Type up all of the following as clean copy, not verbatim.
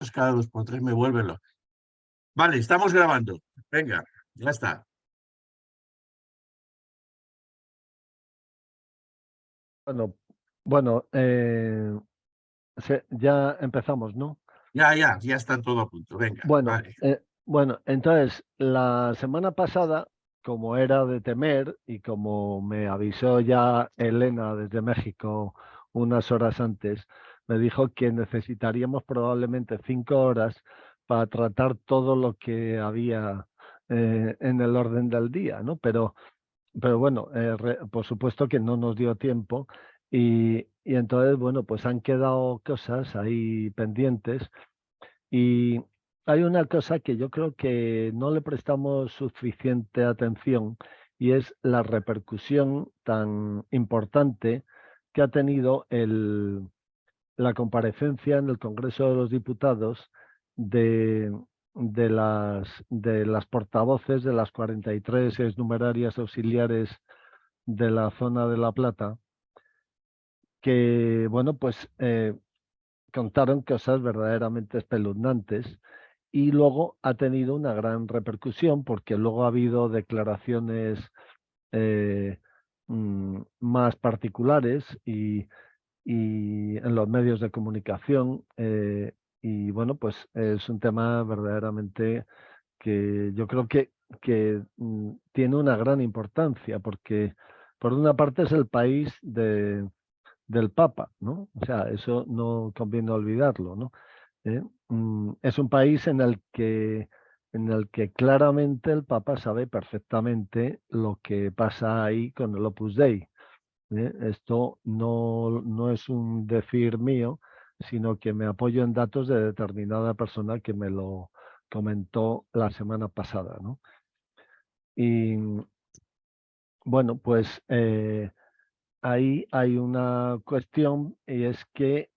cada 2 por 3 me vuelve loco. Vale, estamos grabando. Venga, ya está. Bueno, bueno, ya empezamos, ¿no? Ya está todo a punto. Venga, Bueno, vale. entonces, la semana pasada, como era de temer y como me avisó ya Elena desde México unas horas antes, me dijo que necesitaríamos probablemente 5 horas para tratar todo lo que había en el orden del día, ¿no? Pero bueno, por supuesto que no nos dio tiempo y entonces, bueno, pues han quedado cosas ahí pendientes y hay una cosa que yo creo que no le prestamos suficiente atención y es la repercusión tan importante que ha tenido la comparecencia en el Congreso de los Diputados de, de las portavoces de las 43 exnumerarias auxiliares de la zona de La Plata, que, bueno, pues contaron cosas verdaderamente espeluznantes y luego ha tenido una gran repercusión porque luego ha habido declaraciones eh, más particulares y en los medios de comunicación y bueno, pues es un tema verdaderamente que yo creo que tiene una gran importancia porque por una parte es el país del Papa, ¿no? O sea, eso no conviene olvidarlo, ¿no? ¿Eh? Es un país en el que claramente el Papa sabe perfectamente lo que pasa ahí con el Opus Dei. Esto no es un decir mío, sino que me apoyo en datos de determinada persona que me lo comentó la semana pasada, ¿no? Y bueno, pues ahí hay una cuestión y es que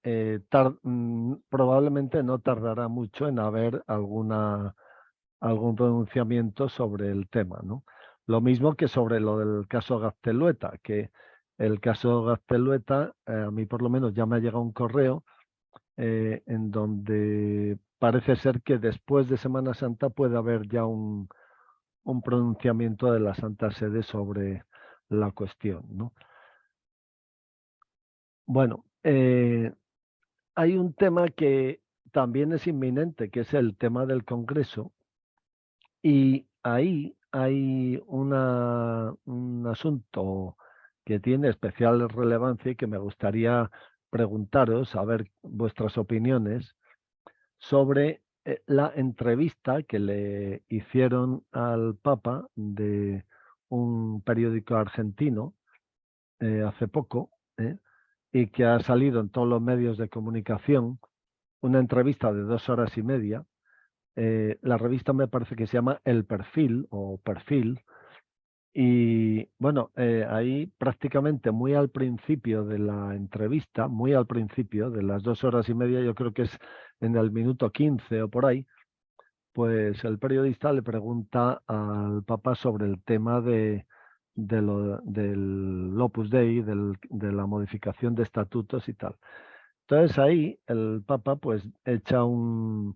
probablemente no tardará mucho en haber algún pronunciamiento sobre el tema, ¿no? Lo mismo que sobre lo del caso Gaztelueta, que el caso Gaztelueta, a mí por lo menos ya me ha llegado un correo en donde parece ser que después de Semana Santa puede haber ya un pronunciamiento de la Santa Sede sobre la cuestión, ¿no? Bueno, hay un tema que también es inminente, que es el tema del Congreso, y ahí hay un asunto que tiene especial relevancia y que me gustaría preguntaros, a ver vuestras opiniones, sobre la entrevista que le hicieron al Papa de un periódico argentino hace poco, y que ha salido en todos los medios de comunicación, una entrevista de 2 horas y media. La revista me parece que se llama El Perfil o Perfil. Y bueno, ahí prácticamente muy al principio de la entrevista, muy al principio de las 2 horas y media, yo creo que es en el minuto 15 o por ahí, pues el periodista le pregunta al Papa sobre el tema del Opus Dei, de la modificación de estatutos y tal. Entonces ahí el Papa pues echa una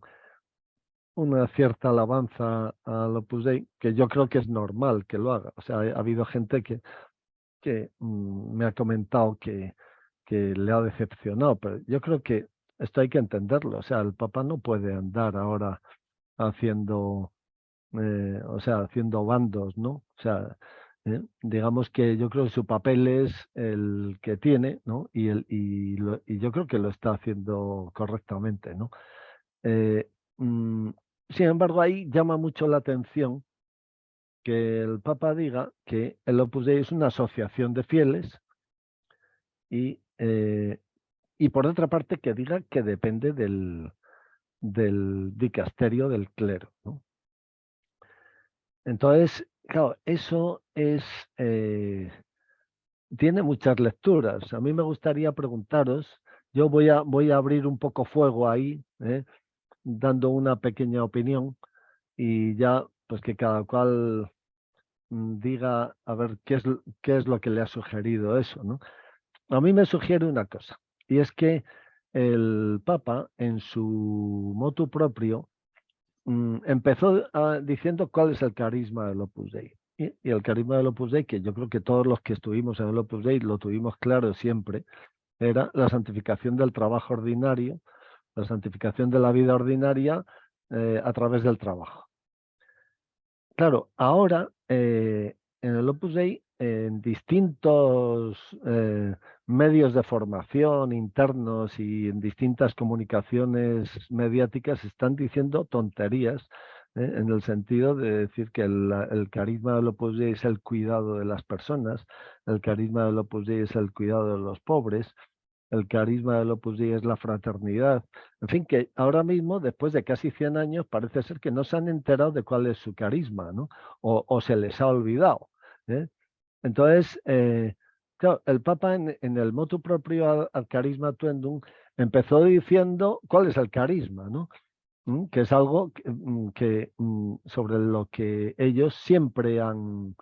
cierta alabanza al Opus Dei, que yo creo que es normal que lo haga. O sea, ha habido gente que me ha comentado que le ha decepcionado, pero yo creo que esto hay que entenderlo. O sea, el Papa no puede andar ahora haciendo, o sea, haciendo bandos, ¿no? O sea, digamos que yo creo que su papel es el que tiene, ¿no? Y yo creo que lo está haciendo correctamente, ¿no? Eh, mm, Sin embargo, ahí llama mucho la atención que el Papa diga que el Opus Dei es una asociación de fieles y, eh, y por otra parte que diga que depende del dicasterio del clero, ¿no? Entonces, claro, eso eh, tiene muchas lecturas. A mí me gustaría preguntaros, yo voy a abrir un poco fuego ahí, dando una pequeña opinión y ya, pues que cada cual diga a ver qué es lo que le ha sugerido eso, ¿no? A mí me sugiere una cosa, y es que el Papa, en su motu propio, empezó diciendo cuál es el carisma del Opus Dei. Y el carisma del Opus Dei, que yo creo que todos los que estuvimos en el Opus Dei lo tuvimos claro siempre, era la santificación del trabajo ordinario, la santificación de la vida ordinaria a través del trabajo. Claro, ahora en el Opus Dei, en distintos medios de formación internos y en distintas comunicaciones mediáticas están diciendo tonterías, en el sentido de decir que el carisma del Opus Dei es el cuidado de las personas, el carisma del Opus Dei es el cuidado de los pobres, el carisma del Opus Dei es la fraternidad. En fin, que ahora mismo, después de casi 100 años, parece ser que no se han enterado de cuál es su carisma, ¿no? O se les ha olvidado. ¿eh? Entonces, claro, el Papa en el motu proprio al carisma tuendum empezó diciendo cuál es el carisma, ¿no? Que es algo sobre lo que ellos siempre han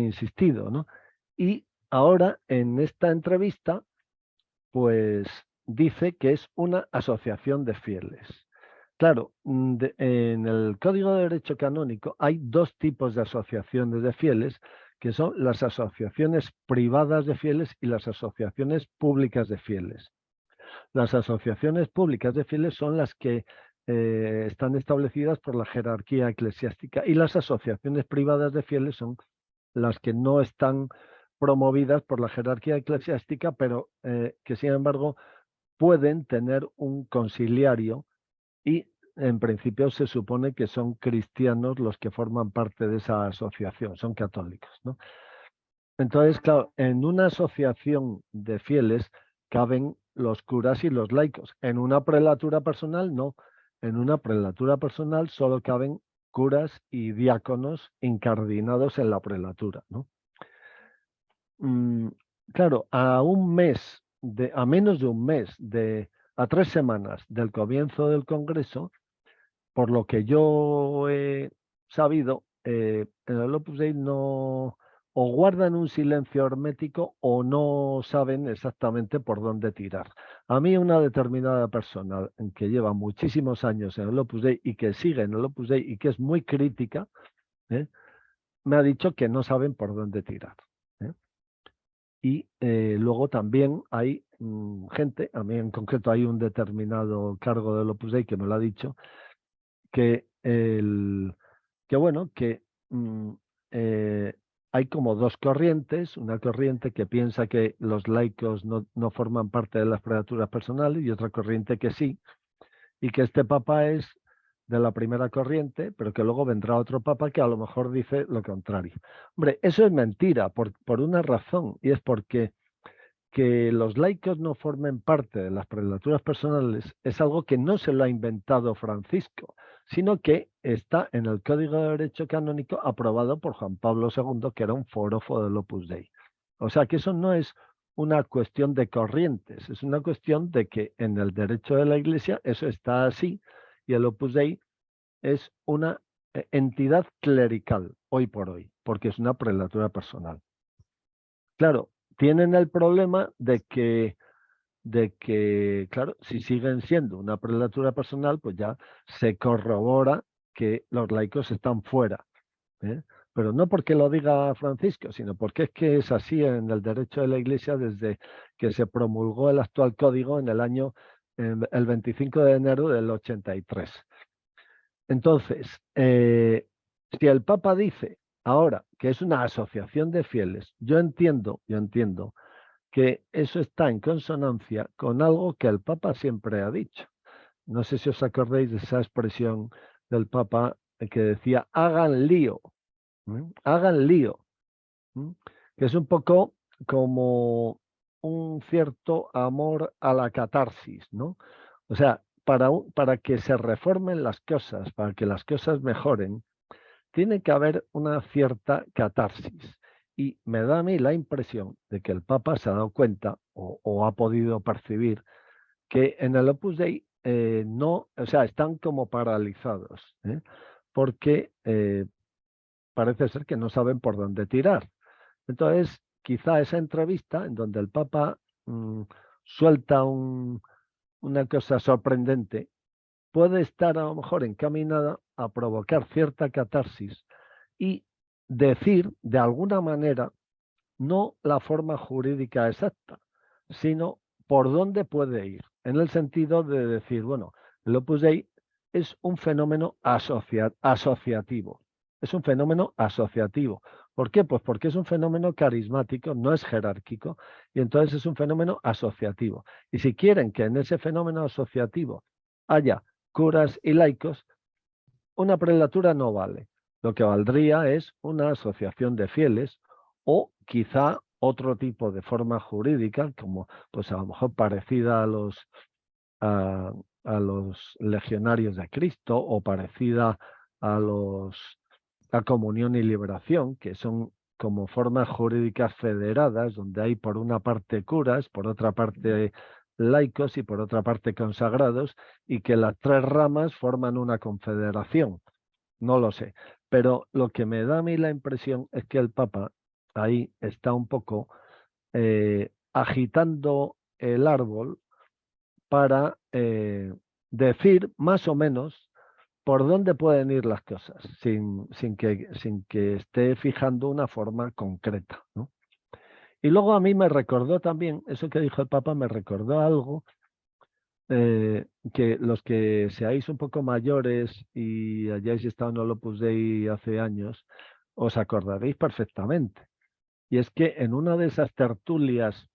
insistido, ¿no? Y ahora, en esta entrevista, pues dice que es una asociación de fieles. Claro, en el Código de Derecho Canónico hay dos tipos de asociaciones de fieles, que son las asociaciones privadas de fieles y las asociaciones públicas de fieles. Las asociaciones públicas de fieles son las que están establecidas por la jerarquía eclesiástica y las asociaciones privadas de fieles son las que no están promovidas por la jerarquía eclesiástica, pero que sin embargo pueden tener un conciliario y en principio se supone que son cristianos los que forman parte de esa asociación, son católicos, ¿no? Entonces, claro, en una asociación de fieles caben los curas y los laicos. En una prelatura personal, no. En una prelatura personal solo caben curas y diáconos incardinados en la prelatura, ¿no? Claro, a menos de un mes, a 3 semanas del comienzo del Congreso, por lo que yo he sabido, en el Opus Dei no, o guardan un silencio hermético o no saben exactamente por dónde tirar. A mí una determinada persona que lleva muchísimos años en el Opus Dei y que sigue en el Opus Dei y que es muy crítica, me ha dicho que no saben por dónde tirar. Y luego también hay gente, a mí en concreto hay un determinado cargo del Opus Dei que me lo ha dicho, que bueno, que hay como dos corrientes, una corriente que piensa que los laicos no forman parte de las prelaturas personales y otra corriente que sí, y que este papa es de la primera corriente, pero que luego vendrá otro papa que a lo mejor dice lo contrario. Hombre, eso es mentira por una razón, y es porque que los laicos no formen parte de las prelaturas personales es algo que no se lo ha inventado Francisco, sino que está en el Código de Derecho Canónico aprobado por Juan Pablo II, que era un forofo del Opus Dei. O sea que eso no es una cuestión de corrientes, es una cuestión de que en el derecho de la Iglesia eso está así y el Opus Dei es una entidad clerical hoy por hoy, porque es una prelatura personal. Claro, tienen el problema de que, claro, si siguen siendo una prelatura personal, pues ya se corrobora que los laicos están fuera. ¿eh? Pero no porque lo diga Francisco, sino porque es que es así en el derecho de la Iglesia desde que se promulgó el actual código en el 25 de enero del 83. Entonces, si el Papa dice ahora que es una asociación de fieles, yo entiendo que eso está en consonancia con algo que el Papa siempre ha dicho. No sé si os acordáis de esa expresión del Papa que decía, hagan lío, hagan lío, que es un poco como un cierto amor a la catarsis, ¿no? O sea, para que se reformen las cosas, para que las cosas mejoren, tiene que haber una cierta catarsis. Y me da a mí la impresión de que el Papa se ha dado cuenta o ha podido percibir que en el Opus Dei no, o sea, están como paralizados, porque parece ser que no saben por dónde tirar. Entonces, quizá esa entrevista en donde el Papa suelta una cosa sorprendente, puede estar a lo mejor encaminada a provocar cierta catarsis y decir de alguna manera no la forma jurídica exacta, sino por dónde puede ir, en el sentido de decir, bueno, el Opus Dei es un fenómeno asociativo, es un fenómeno asociativo. ¿Por qué? Pues porque es un fenómeno carismático, no es jerárquico, y entonces es un fenómeno asociativo. Y si quieren que en ese fenómeno asociativo haya curas y laicos, una prelatura no vale. Lo que valdría es una asociación de fieles o quizá otro tipo de forma jurídica, como pues a lo mejor parecida a, a los legionarios de Cristo o parecida a comunión y liberación, que son como formas jurídicas federadas, donde hay por una parte curas, por otra parte laicos y por otra parte consagrados, y que las tres ramas forman una confederación. No lo sé, pero lo que me da a mí la impresión es que el Papa ahí está un poco agitando el árbol para decir más o menos por dónde pueden ir las cosas, sin que esté fijando una forma concreta, ¿no? Y luego a mí me recordó también, eso que dijo el Papa, me recordó algo que los que seáis un poco mayores y hayáis estado en el Opus Dei hace años, os acordaréis perfectamente. Y es que en una de esas tertulias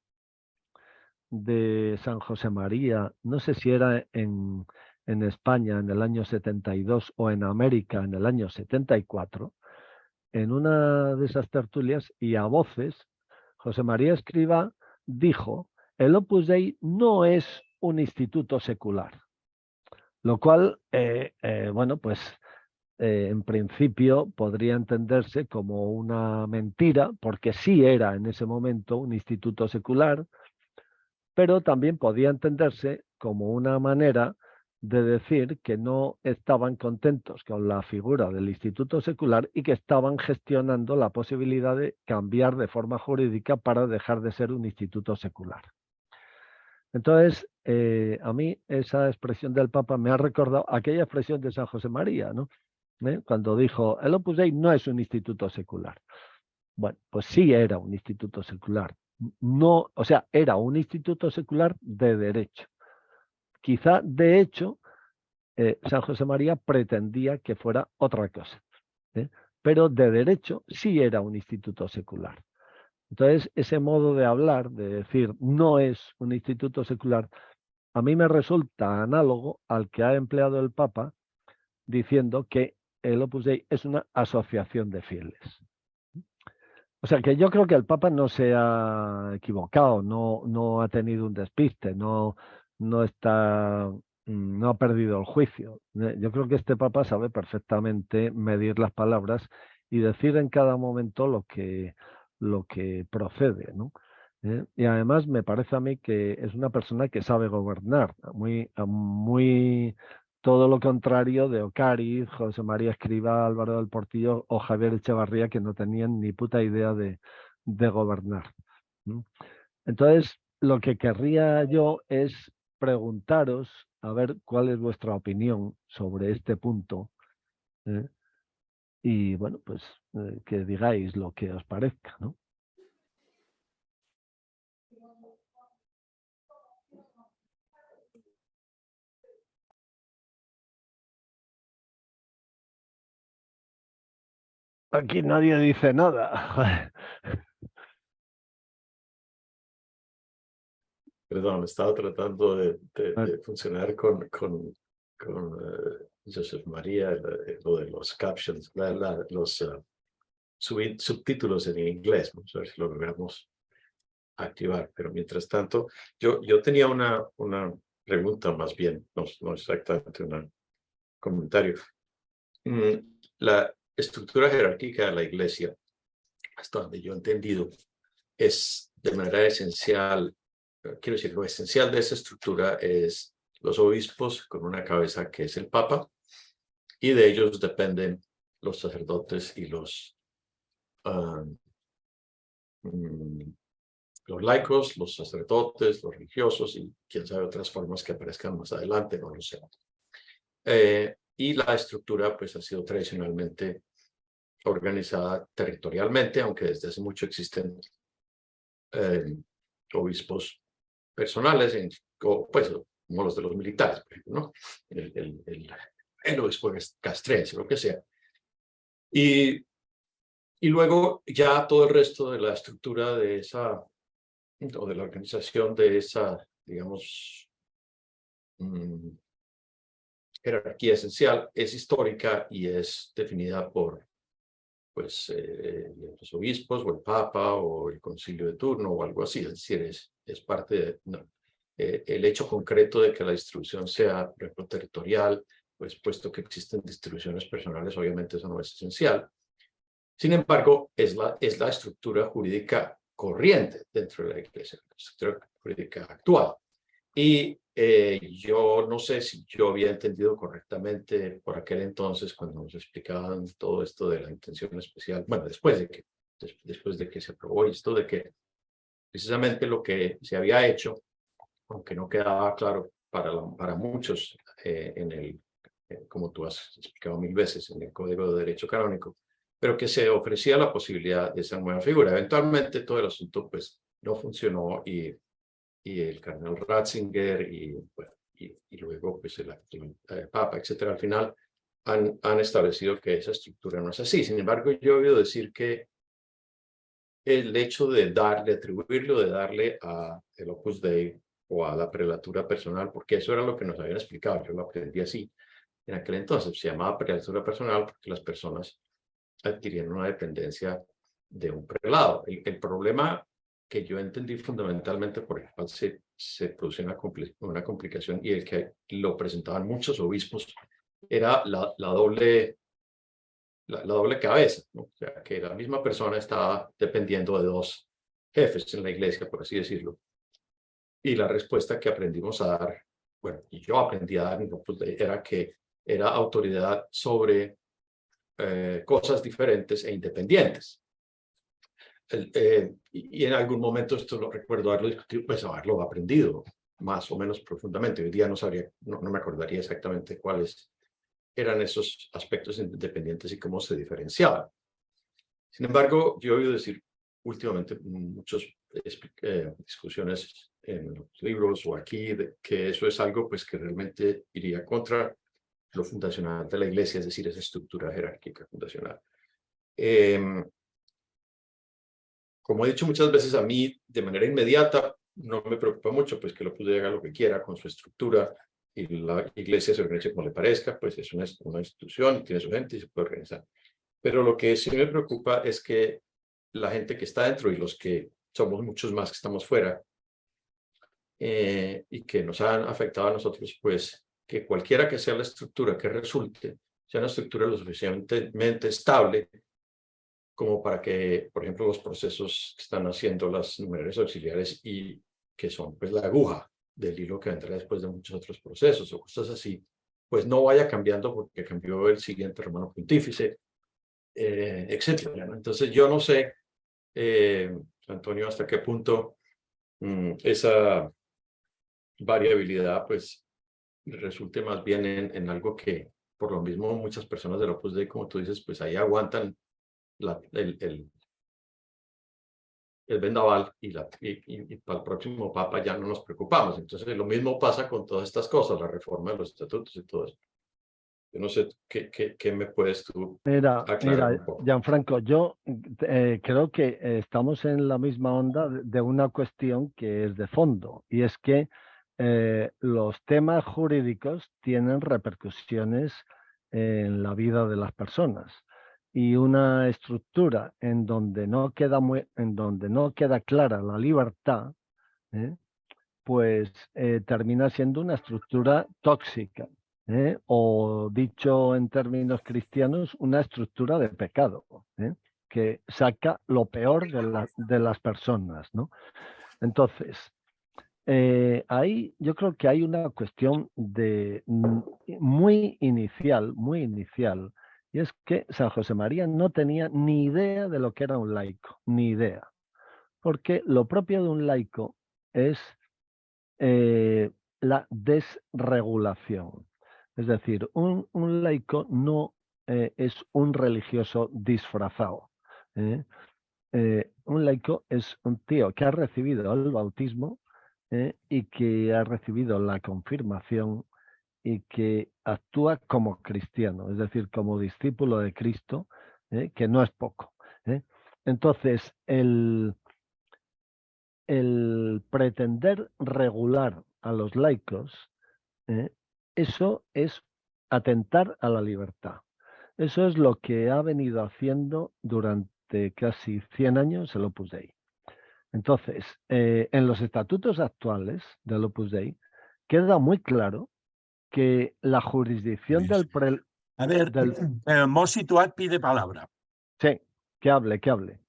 de San José María, no sé si era en España en el año 72 o en América en el año 74, en una de esas tertulias y a voces, José María Escrivá dijo, el Opus Dei no es un instituto secular, lo cual, bueno, pues en principio podría entenderse como una mentira, porque sí era en ese momento un instituto secular, pero también podía entenderse como una manera de decir que no estaban contentos con la figura del instituto secular y que estaban gestionando la posibilidad de cambiar de forma jurídica para dejar de ser un instituto secular. Entonces, a mí esa expresión del Papa me ha recordado aquella expresión de San José María, ¿no? Cuando dijo, el Opus Dei no es un instituto secular. Bueno, pues sí era un instituto secular. No, o sea, era un instituto secular de derecho. Quizá, de hecho, San José María pretendía que fuera otra cosa, pero de derecho sí era un instituto secular. Entonces, ese modo de hablar, de decir no es un instituto secular, a mí me resulta análogo al que ha empleado el Papa diciendo que el Opus Dei es una asociación de fieles. O sea que yo creo que el Papa no se ha equivocado, no ha tenido un despiste, no ha perdido el juicio. Yo creo que este Papa sabe perfectamente medir las palabras y decir en cada momento lo que procede, ¿no? Y además me parece a mí que es una persona que sabe gobernar, muy todo lo contrario de Ocariz, José María Escrivá, Álvaro del Portillo o Javier Echevarría, que no tenían ni puta idea de gobernar, ¿no? Entonces, lo que querría yo es preguntaros a ver cuál es vuestra opinión sobre este punto, ¿eh? Y bueno, pues que digáis lo que os parezca, ¿no? Aquí nadie dice nada. Perdón, estaba tratando de funcionar con Joseph María, lo de los captions, los subtítulos en inglés. Vamos a ver si lo logramos activar. Pero mientras tanto, yo tenía una pregunta más bien, no exactamente un comentario. La estructura jerárquica de la iglesia, hasta donde yo he entendido, es de manera esencial. Quiero decir, lo esencial de esa estructura es los obispos con una cabeza que es el Papa, y de ellos dependen los sacerdotes y los laicos, los sacerdotes, los religiosos y quién sabe otras formas que aparezcan más adelante, no lo sé. Y la estructura pues ha sido tradicionalmente organizada territorialmente, aunque desde hace mucho existen obispos personales, pues como los de los militares, por ejemplo, ¿no? El obispo castrense, lo que sea. Y luego ya todo el resto de la estructura de esa, o de la organización de esa, digamos, jerarquía esencial es histórica y es definida por pues, los obispos o el papa o el concilio de turno o algo así. Es decir, es parte de... No, el hecho concreto de que la distribución sea, por ejemplo, territorial, pues puesto que existen distribuciones personales, obviamente eso no es esencial. Sin embargo, es la estructura jurídica corriente dentro de la Iglesia, la estructura jurídica actual. Y yo no sé si yo había entendido correctamente por aquel entonces cuando nos explicaban todo esto de la intención especial, bueno, después de que se aprobó esto, de que precisamente lo que se había hecho, aunque no quedaba claro para muchos como tú has explicado 1000 veces en el Código de Derecho Canónico, pero que se ofrecía la posibilidad de esa nueva figura. Eventualmente todo el asunto pues no funcionó y el cardenal Ratzinger bueno, y luego pues el Papa, etcétera, al final han establecido que esa estructura no es así. Sin embargo, yo he oído decir que el hecho de atribuirlo, de darle a el Opus Dei o a la prelatura personal, porque eso era lo que nos habían explicado, yo lo aprendí así en aquel entonces, se llamaba prelatura personal porque las personas adquirían una dependencia de un prelado. El problema que yo entendí fundamentalmente por el cual se produce una complicación y el que lo presentaban muchos obispos era la doble cabeza, ¿no? O sea, que la misma persona estaba dependiendo de dos jefes en la iglesia, por así decirlo. Y la respuesta que aprendimos a dar, bueno, y yo aprendí a dar, pues, era que era autoridad sobre cosas diferentes e independientes. Y en algún momento esto lo recuerdo haberlo discutido, pues haberlo aprendido más o menos profundamente. Hoy día no me acordaría exactamente cuáles eran esos aspectos independientes y cómo se diferenciaban. Sin embargo, yo he oído decir últimamente muchas discusiones en los libros o aquí, que eso es algo pues que realmente iría contra lo fundacional de la iglesia, es decir, esa estructura jerárquica fundacional. Como he dicho muchas veces, a mí de manera inmediata no me preocupa mucho, pues que lo pude haga lo que quiera con su estructura y la iglesia se organice como le parezca, pues es una institución, tiene su gente y se puede organizar. Pero lo que sí me preocupa es que la gente que está dentro y los que somos muchos más que estamos fuera y que nos han afectado a nosotros, pues que cualquiera que sea la estructura que resulte, sea una estructura lo suficientemente estable como para que, por ejemplo, los procesos que están haciendo las numerarias auxiliares y que son pues la aguja del hilo que vendrá después de muchos otros procesos o cosas así, pues no vaya cambiando porque cambió el siguiente hermano pontífice, etcétera, ¿no? Entonces yo no sé, Antonio, hasta qué punto esa variabilidad pues resulte más bien en algo que por lo mismo muchas personas del Opus Dei, como tú dices, pues ahí aguantan el vendaval y para el próximo papa ya no nos preocupamos. Entonces lo mismo pasa con todas estas cosas, la reforma de los estatutos y todo eso. Yo no sé qué me puedes tú aclarar un poco. Gianfranco, yo creo que estamos en la misma onda de una cuestión que es de fondo, y es que los temas jurídicos tienen repercusiones en la vida de las personas. Y una estructura en donde no queda clara la libertad, pues termina siendo una estructura tóxica, o dicho en términos cristianos, una estructura de pecado, que saca lo peor de las personas, ¿no? Entonces, ahí yo creo que hay una cuestión muy inicial, y es que San José María no tenía ni idea de lo que era un laico, ni idea. Porque lo propio de un laico es la desregulación. Es decir, un laico no es un religioso disfrazado. Un laico es un tío que ha recibido el bautismo y que ha recibido la confirmación y que actúa como cristiano, es decir, como discípulo de Cristo, que no es poco. Entonces, el pretender regular a los laicos, eso es atentar a la libertad. Eso es lo que ha venido haciendo durante casi 100 años el Opus Dei. Entonces, en los estatutos actuales del Opus Dei queda muy claro que la jurisdicción Pues, del... a ver, Mos Situat pide palabra. Sí, que hable, que hable.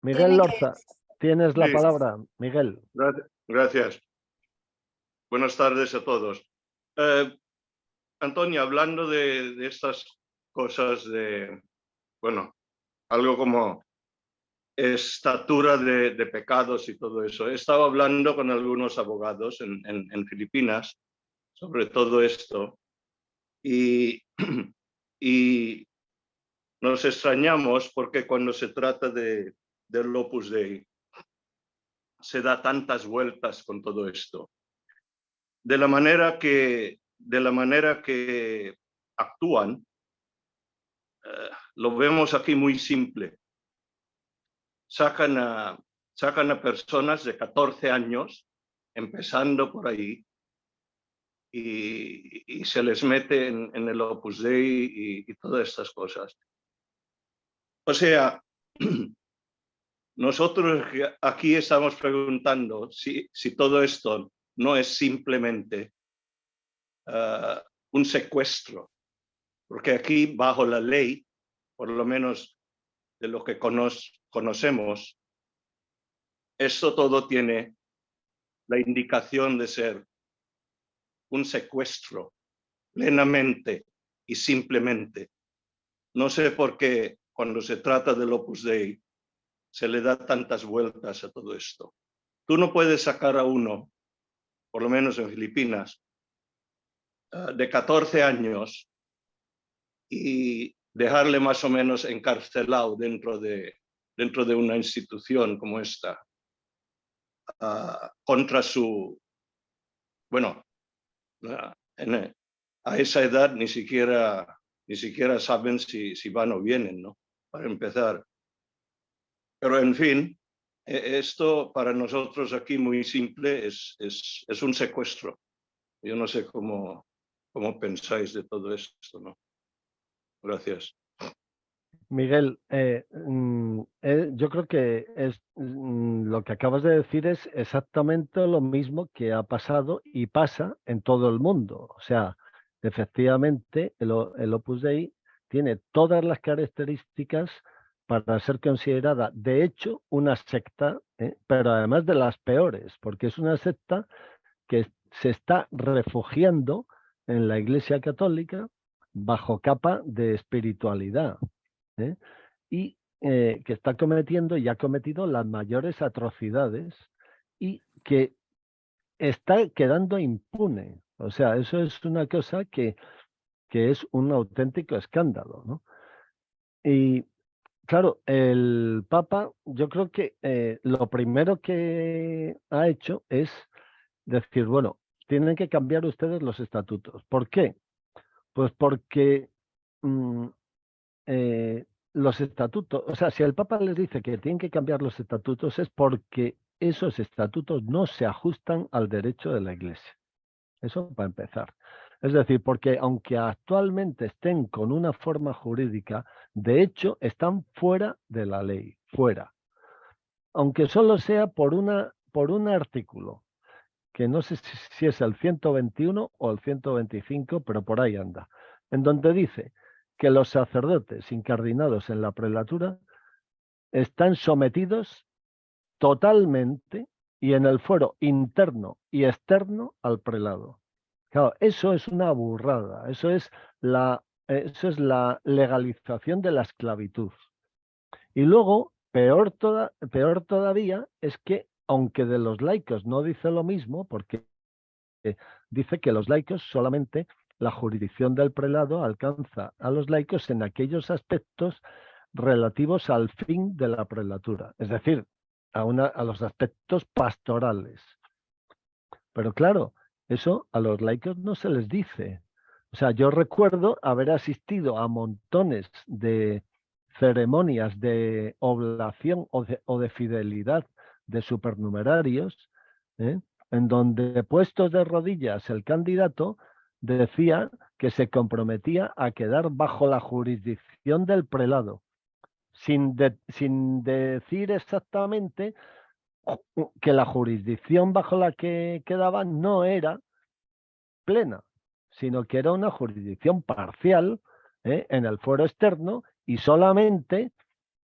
Miguel Lorza, tienes la Sí, palabra, Miguel. gracias. Buenas tardes a todos. Antonio, hablando de estas cosas de, bueno, algo como estatura de pecados y todo eso, he estado hablando con algunos abogados en Filipinas sobre todo esto y, y nos extrañamos porque cuando se trata del Opus Dei se da tantas vueltas con todo esto. De la manera que actúan, lo vemos aquí muy simple. Sacan a personas de 14 años, empezando por ahí, y se les mete en el Opus Dei y todas estas cosas. O sea, nosotros aquí estamos preguntando si todo esto no es simplemente un secuestro, porque aquí bajo la ley, por lo menos de lo que conocemos, esto todo tiene la indicación de ser un secuestro plenamente y simplemente. No sé por qué cuando se trata del Opus Dei se le da tantas vueltas a todo esto. Tú no puedes sacar a uno, por lo menos en Filipinas, de 14 años y dejarle más o menos encarcelado dentro de una institución como esta, contra su, bueno, a esa edad ni siquiera saben si van o vienen, ¿no? Para empezar. Pero en fin, esto para nosotros aquí muy simple es un secuestro. Yo no sé cómo pensáis de todo esto, ¿no? Gracias. Miguel, yo creo que lo que acabas de decir es exactamente lo mismo que ha pasado y pasa en todo el mundo. O sea, efectivamente, el Opus Dei tiene todas las características para ser considerada, de hecho, una secta, pero además de las peores, porque es una secta que se está refugiando en la Iglesia Católica bajo capa de espiritualidad. Y que está cometiendo y ha cometido las mayores atrocidades y que está quedando impune. O sea, eso es una cosa que es un auténtico escándalo, ¿no? Y claro, el Papa, yo creo que lo primero que ha hecho es decir, bueno, tienen que cambiar ustedes los estatutos. ¿Por qué? Pues porque los estatutos, o sea, si el Papa les dice que tienen que cambiar los estatutos es porque esos estatutos no se ajustan al derecho de la Iglesia. Eso para empezar. Es decir, porque aunque actualmente estén con una forma jurídica, de hecho están fuera de la ley, fuera. Aunque solo sea por un artículo, que no sé si es el 121 o el 125, pero por ahí anda, en donde dice que los sacerdotes incardinados en la prelatura están sometidos totalmente y en el fuero interno y externo al prelado. Claro, eso es una burrada, eso es la legalización de la esclavitud. Y luego, peor todavía, es que, aunque de los laicos no dice lo mismo, porque dice que los laicos solamente la jurisdicción del prelado alcanza a los laicos en aquellos aspectos relativos al fin de la prelatura, es decir, a los aspectos pastorales. Pero claro, eso a los laicos no se les dice. O sea, yo recuerdo haber asistido a montones de ceremonias de oblación o de fidelidad de supernumerarios, en donde puestos de rodillas el candidato decía que se comprometía a quedar bajo la jurisdicción del prelado, sin decir exactamente que la jurisdicción bajo la que quedaba no era plena, sino que era una jurisdicción parcial en el fuero externo y solamente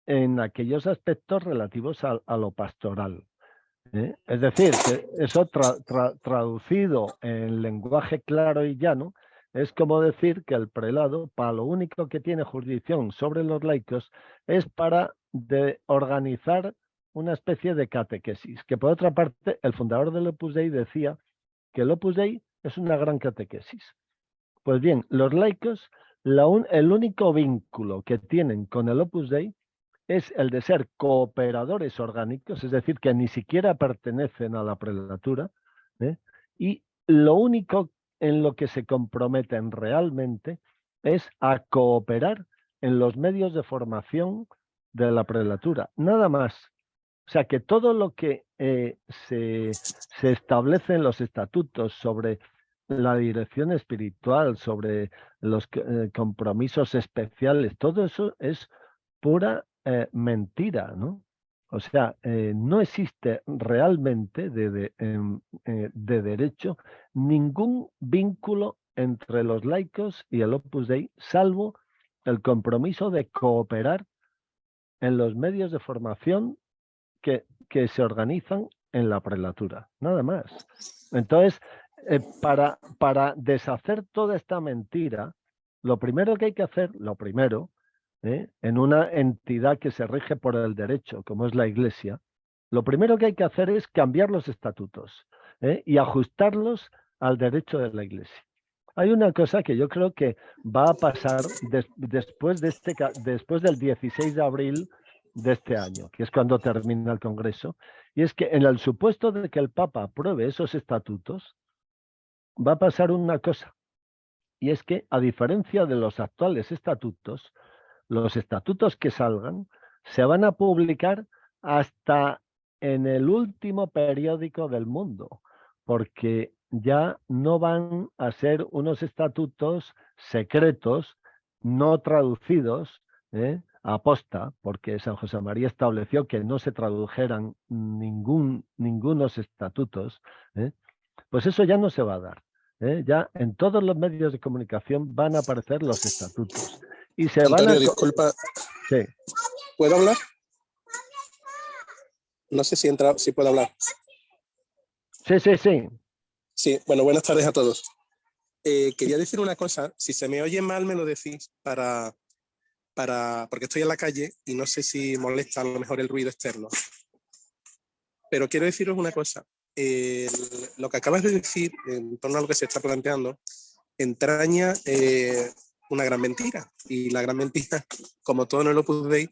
en aquellos aspectos relativos a lo pastoral. Es decir, que eso traducido en lenguaje claro y llano es como decir que el prelado, para lo único que tiene jurisdicción sobre los laicos, es para organizar una especie de catequesis, que por otra parte el fundador del Opus Dei decía que el Opus Dei es una gran catequesis. Pues bien, los laicos, el único vínculo que tienen con el Opus Dei es el de ser cooperadores orgánicos, es decir, que ni siquiera pertenecen a la prelatura, y lo único en lo que se comprometen realmente es a cooperar en los medios de formación de la prelatura, nada más. O sea que todo lo que se establece en los estatutos sobre la dirección espiritual, sobre los compromisos especiales, todo eso es pura mentira, ¿no? O sea, no existe realmente de derecho ningún vínculo entre los laicos y el Opus Dei, salvo el compromiso de cooperar en los medios de formación que se organizan en la prelatura, nada más. Entonces, para deshacer toda esta mentira, lo primero que hay que hacer, en una entidad que se rige por el derecho, como es la Iglesia, lo primero que hay que hacer es cambiar los estatutos y ajustarlos al derecho de la Iglesia. Hay una cosa que yo creo que va a pasar después del 16 de abril de este año, que es cuando termina el Congreso, y es que en el supuesto de que el Papa apruebe esos estatutos, va a pasar una cosa, y es que, a diferencia de los actuales estatutos, los estatutos que salgan se van a publicar hasta en el último periódico del mundo, porque ya no van a ser unos estatutos secretos, no traducidos, aposta, porque San José María estableció que no se tradujeran ningunos estatutos, pues eso ya no se va a dar. Ya en todos los medios de comunicación van a aparecer los estatutos. Y se Antonio, van a... disculpa. Sí. ¿Puedo hablar? No sé si puedo hablar. Sí. Sí, bueno, buenas tardes a todos. Quería decir una cosa. Si se me oye mal, me lo decís porque estoy en la calle y no sé si molesta a lo mejor el ruido externo. Pero quiero deciros una cosa. Lo que acabas de decir en torno a lo que se está planteando entraña una gran mentira. Y la gran mentira, como todo en el Opus Dei,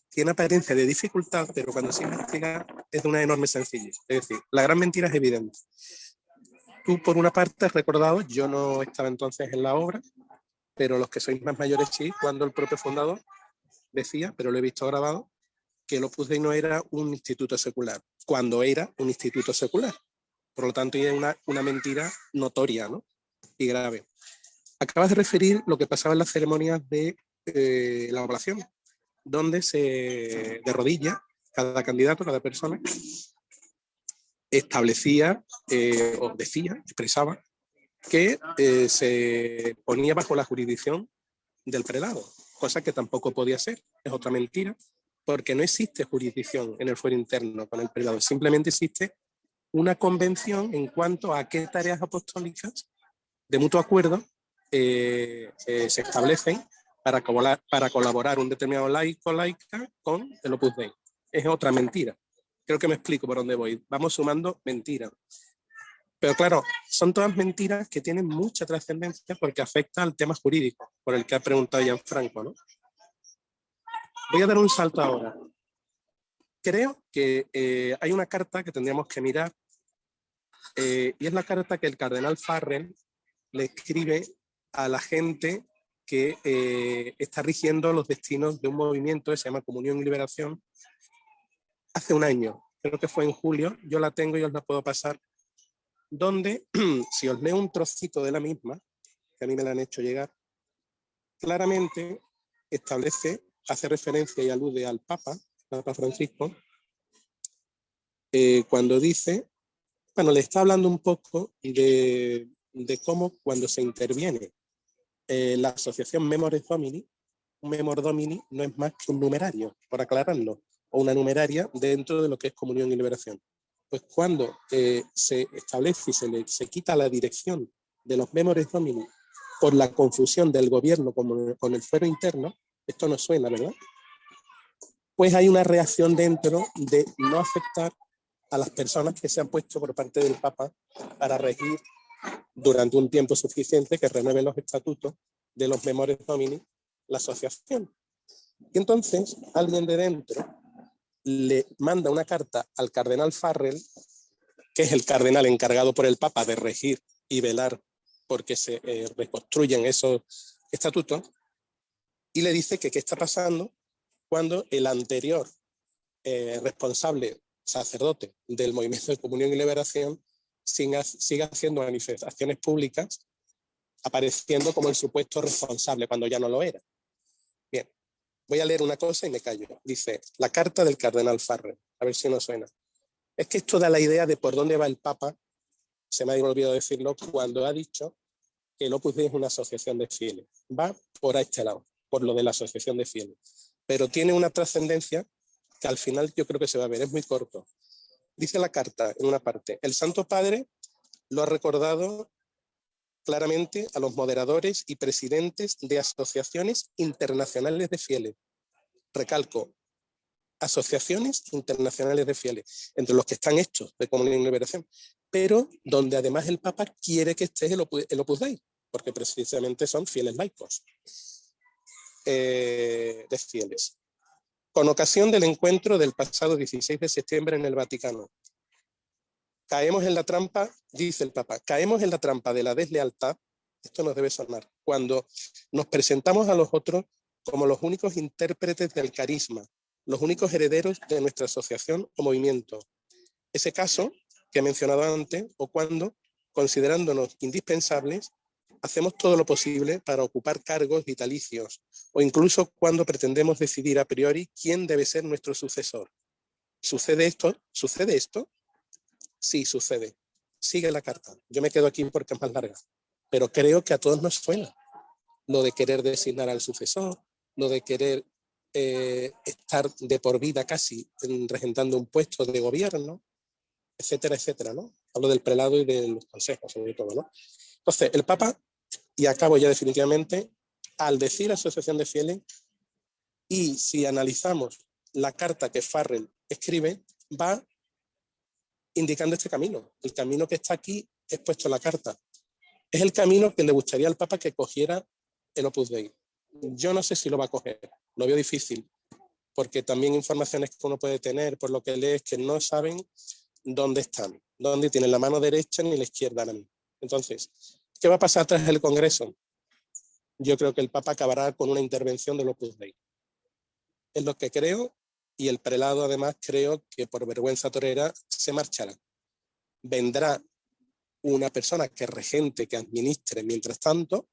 tiene apariencia de dificultad, pero cuando se investiga es de una enorme sencillez. Es decir, la gran mentira es evidente. Tú, por una parte, has recordado, yo no estaba entonces en la obra, pero los que sois más mayores sí, cuando el propio fundador decía, pero lo he visto grabado, que el Opus Dei no era un instituto secular, cuando era un instituto secular. Por lo tanto, es una mentira notoria, ¿no? Y grave. Acabas de referir lo que pasaba en las ceremonias de la oblación, donde de rodillas, cada candidato, cada persona, establecía o decía, expresaba, que se ponía bajo la jurisdicción del prelado, cosa que tampoco podía ser, es otra mentira, porque no existe jurisdicción en el fuero interno con el prelado, simplemente existe una convención en cuanto a qué tareas apostólicas de mutuo acuerdo se establecen para colaborar un determinado laico o laica con el Opus Dei. Es otra mentira. Creo que me explico por dónde voy. Vamos sumando mentiras. Pero claro, son todas mentiras que tienen mucha trascendencia porque afecta al tema jurídico, por el que ha preguntado Gianfranco, ¿no? Voy a dar un salto ahora. Creo que hay una carta que tendríamos que mirar y es la carta que el cardenal Farrell le escribe a la gente que está rigiendo los destinos de un movimiento que se llama Comunión y Liberación hace un año. Creo que fue en julio. Yo la tengo y os la puedo pasar. Donde, si os leo un trocito de la misma, que a mí me la han hecho llegar, claramente establece, hace referencia y alude al Papa Francisco, cuando dice, bueno, le está hablando un poco de cómo cuando se interviene la asociación Memores Domini, un Memor Domini no es más que un numerario, por aclararlo, o una numeraria dentro de lo que es Comunión y Liberación. Pues cuando se establece y se quita la dirección de los Memores Domini por la confusión del gobierno con el fuero interno, esto no suena, ¿verdad? Pues hay una reacción dentro de no aceptar a las personas que se han puesto por parte del Papa para regir durante un tiempo suficiente que renueven los estatutos de los Memores Domini la asociación. Y entonces alguien de dentro le manda una carta al cardenal Farrell, que es el cardenal encargado por el Papa de regir y velar porque se reconstruyen esos estatutos, y le dice que qué está pasando cuando el anterior responsable sacerdote del Movimiento de Comunión y Liberación siga haciendo manifestaciones públicas apareciendo como el supuesto responsable cuando ya no lo era. Bien. Voy a leer una cosa y me callo. Dice, la carta del cardenal Farrell. A ver si no suena. Es que esto da la idea de por dónde va el Papa, se me ha olvidado decirlo, cuando ha dicho que el Opus Dei es una asociación de fieles. Va por este lado, por lo de la asociación de fieles. Pero tiene una trascendencia que al final yo creo que se va a ver. Es muy corto. Dice la carta en una parte, el Santo Padre lo ha recordado claramente a los moderadores y presidentes de asociaciones internacionales de fieles. Recalco, asociaciones internacionales de fieles, entre los que están hechos de Comunión y Liberación, pero donde además el Papa quiere que esté el Opus Dei, porque precisamente son fieles laicos de fieles. Con ocasión del encuentro del pasado 16 de septiembre en el Vaticano, caemos en la trampa, dice el Papa, caemos en la trampa de la deslealtad, esto nos debe sonar, cuando nos presentamos a los otros como los únicos intérpretes del carisma, los únicos herederos de nuestra asociación o movimiento. Ese caso que he mencionado antes, o cuando, considerándonos indispensables, hacemos todo lo posible para ocupar cargos vitalicios, o incluso cuando pretendemos decidir a priori quién debe ser nuestro sucesor. ¿Sucede esto? ¿Sucede esto? Sí, sucede. Sigue la carta. Yo me quedo aquí porque es más larga. Pero creo que a todos nos suena. Lo de querer designar al sucesor, lo de querer estar de por vida casi regentando un puesto de gobierno, etcétera, etcétera, ¿no? Hablo del prelado y de los consejos, sobre todo, ¿no? Entonces, el Papa, y acabo ya definitivamente, al decir asociación de fieles, y si analizamos la carta que Farrell escribe, va indicando este camino. El camino que está aquí expuesto en la carta. Es el camino que le gustaría al Papa que cogiera el Opus Dei. Yo no sé si lo va a coger, lo veo difícil, porque también informaciones que uno puede tener por lo que lee es que no saben dónde están, dónde tienen la mano derecha ni la izquierda. Entonces, ¿qué va a pasar tras el Congreso? Yo creo que el Papa acabará con una intervención del Opus Dei. Es lo que creo, y el prelado además creo que por vergüenza torera se marchará. Vendrá una persona que regente, que administre mientras tanto,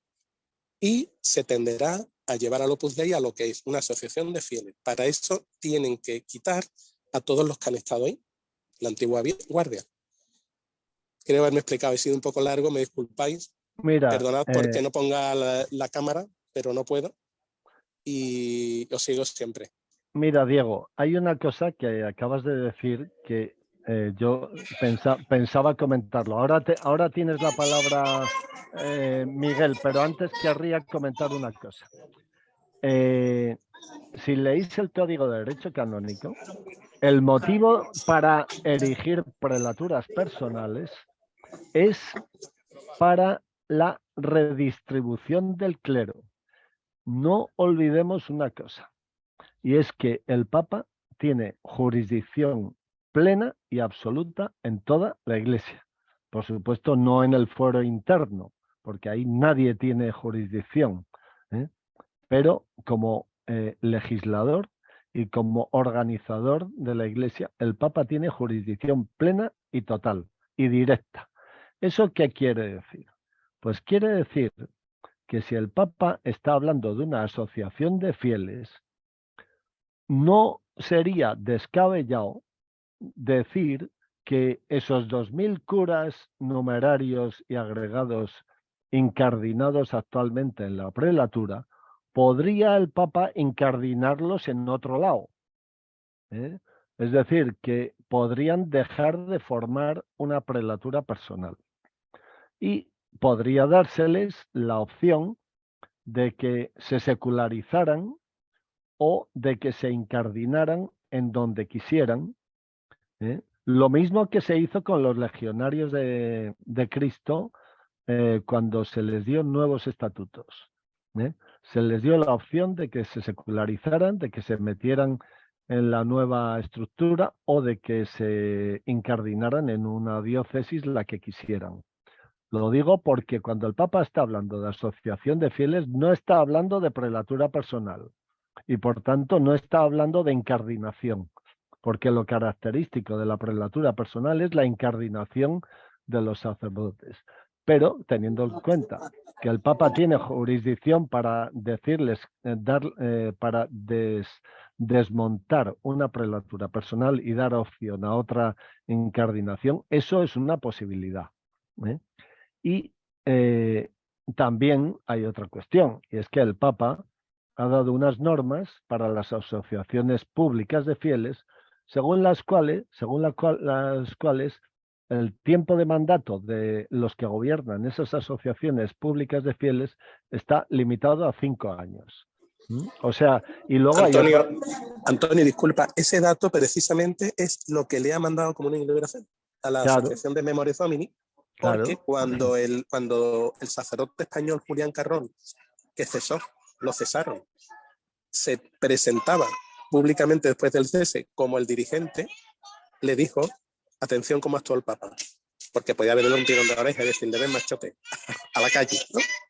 y se tenderá a llevar al Opus Dei a lo que es una asociación de fieles. Para eso tienen que quitar a todos los que han estado ahí, la antigua guardia. Creo haberme explicado, he sido un poco largo, me disculpáis. Mira, Perdonad porque no ponga la cámara, pero no puedo. Y os sigo siempre. Mira, Diego, hay una cosa que acabas de decir que Yo pensaba comentarlo. Ahora tienes la palabra, Miguel, pero antes querría comentar una cosa. Si leéis el Código de Derecho Canónico, el motivo para erigir prelaturas personales es para la redistribución del clero. No olvidemos una cosa, y es que el Papa tiene jurisdicción plena y absoluta en toda la Iglesia. Por supuesto, no en el fuero interno, porque ahí nadie tiene jurisdicción, ¿eh? Pero como legislador y como organizador de la Iglesia, el Papa tiene jurisdicción plena y total y directa. ¿Eso qué quiere decir? Pues quiere decir que si el Papa está hablando de una asociación de fieles, no sería descabellado decir que esos 2000 curas numerarios y agregados incardinados actualmente en la prelatura, podría el Papa incardinarlos en otro lado, ¿eh? Es decir, que podrían dejar de formar una prelatura personal. Y podría dárseles la opción de que se secularizaran o de que se incardinaran en donde quisieran, ¿eh? Lo mismo que se hizo con los legionarios de Cristo cuando se les dio nuevos estatutos, ¿eh? Se les dio la opción de que se secularizaran, de que se metieran en la nueva estructura o de que se incardinaran en una diócesis la que quisieran. Lo digo porque cuando el Papa está hablando de asociación de fieles, no está hablando de prelatura personal y por tanto no está hablando de incardinación, porque lo característico de la prelatura personal es la incardinación de los sacerdotes. Pero teniendo en cuenta que el Papa tiene jurisdicción para decirles, para desmontar una prelatura personal y dar opción a otra incardinación, eso es una posibilidad, ¿eh? Y también hay otra cuestión, y es que el Papa ha dado unas normas para las asociaciones públicas de fieles, según las cuales el tiempo de mandato de los que gobiernan esas asociaciones públicas de fieles está limitado a 5 años. O sea, y luego Antonio, disculpa, ese dato precisamente es lo que le ha mandado Comunión y Liberación a la Asociación de Memoria Domini, porque cuando el sacerdote español Julián Carrón, que cesó, lo cesaron, se presentaba públicamente después del cese como el dirigente, le dijo, atención cómo actuó el Papa, porque podía haberle un tirón de la oreja y decirle, ven machote, a la calle,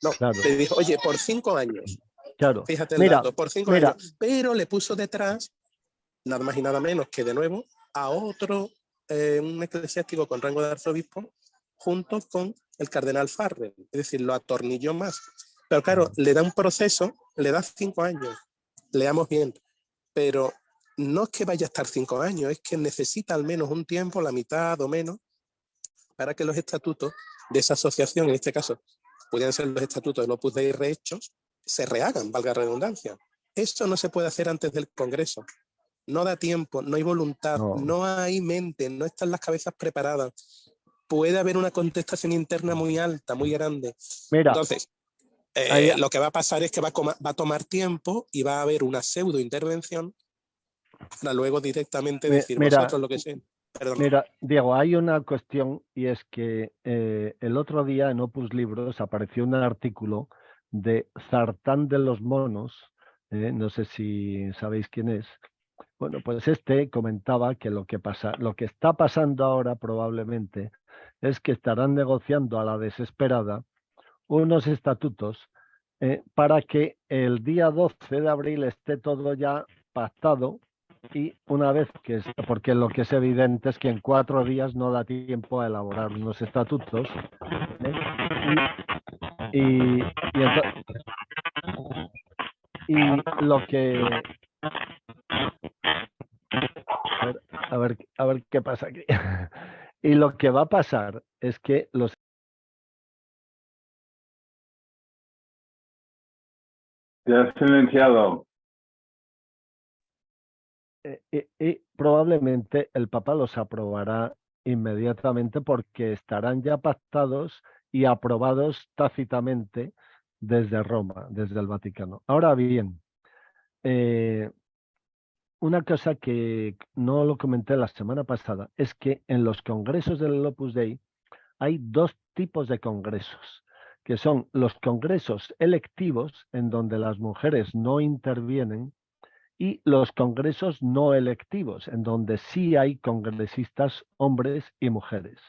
¿no? Le dijo, oye, por 5 años, fíjate el dato, por 5 años, pero le puso detrás, nada más y nada menos que de nuevo, a otro, un eclesiástico con rango de arzobispo, junto con el cardenal Farrell, es decir, lo atornilló más. Pero claro, le da un proceso, le da 5 años, leamos bien, pero no es que vaya a estar 5 años, es que necesita al menos un tiempo, la mitad o menos, para que los estatutos de esa asociación, en este caso, pudieran ser los estatutos del Opus Dei rehechos, se rehagan, valga la redundancia. Esto no se puede hacer antes del Congreso. No da tiempo, no hay voluntad, no hay mente, no están las cabezas preparadas. Puede haber una contestación interna muy alta, muy grande. Entonces, lo que va a pasar es que va a tomar tiempo y va a haber una pseudo intervención para luego directamente decir vosotros lo que sé. Perdón. Mira, Diego, hay una cuestión y es que el otro día en Opus Libros apareció un artículo de Zartán de los Monos, no sé si sabéis quién es. Bueno, pues este comentaba que lo que está pasando ahora probablemente es que estarán negociando a la desesperada unos estatutos para que el día 12 de abril esté todo ya pactado y una vez que, porque lo que es evidente es que en 4 días no da tiempo a elaborar unos estatutos y lo que a ver qué pasa aquí. Y lo que va a pasar es que los Te has silenciado. y probablemente el Papa los aprobará inmediatamente porque estarán ya pactados y aprobados tácitamente desde Roma, desde el Vaticano. Ahora bien, una cosa que no lo comenté la semana pasada es que en los congresos del Opus Dei hay dos tipos de congresos, que son los congresos electivos, en donde las mujeres no intervienen, y los congresos no electivos, en donde sí hay congresistas hombres y mujeres.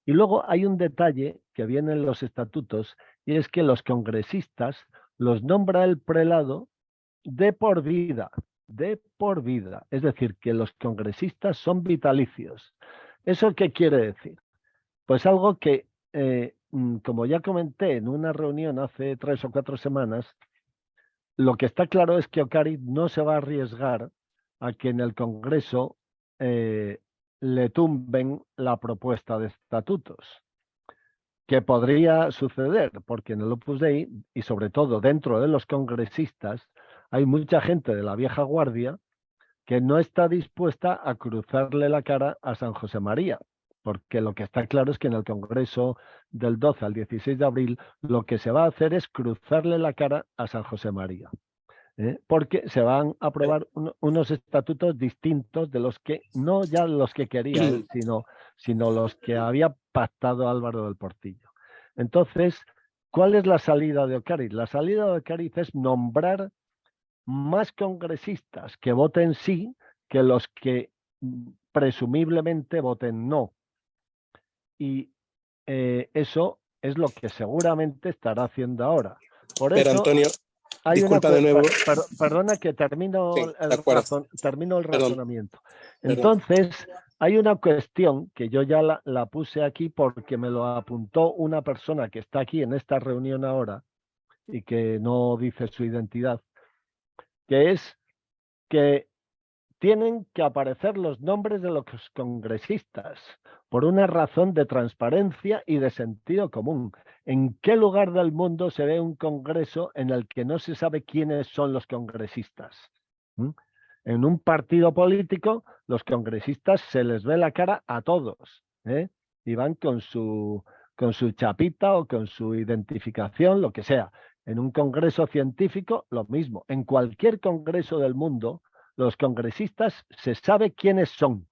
Y luego hay un detalle que viene en los estatutos, y es que los congresistas los nombra el prelado de por vida, de por vida. Es decir, que los congresistas son vitalicios. ¿Eso qué quiere decir? Pues algo que, como ya comenté en una reunión hace 3 o 4 semanas, lo que está claro es que Ocariz no se va a arriesgar a que en el Congreso le tumben la propuesta de estatutos, que podría suceder, porque en el Opus Dei, y sobre todo dentro de los congresistas, hay mucha gente de la vieja guardia que no está dispuesta a cruzarle la cara a San José María, porque lo que está claro es que en el Congreso del 12 al 16 de abril lo que se va a hacer es cruzarle la cara a San José María, porque se van a aprobar unos estatutos distintos de los que, no ya los que quería él, sino los que había pactado Álvaro del Portillo. Entonces, ¿cuál es la salida de Ocariz? La salida de Ocariz es nombrar más congresistas que voten sí que los que presumiblemente voten no. Y eso es lo que seguramente estará haciendo ahora. Por Pero eso, Antonio, hay disculpa de nuevo. perdona que termino Sí, termino el Perdón. razonamiento. Entonces, hay una cuestión que yo ya la puse aquí porque me lo apuntó una persona que está aquí en esta reunión ahora y que no dice su identidad, que es que tienen que aparecer los nombres de los congresistas por una razón de transparencia y de sentido común. ¿En qué lugar del mundo se ve un congreso en el que no se sabe quiénes son los congresistas? En un partido político, los congresistas se les ve la cara a todos, y van con su chapita o con su identificación, lo que sea. En un congreso científico, lo mismo. En cualquier congreso del mundo, los congresistas se sabe quiénes son.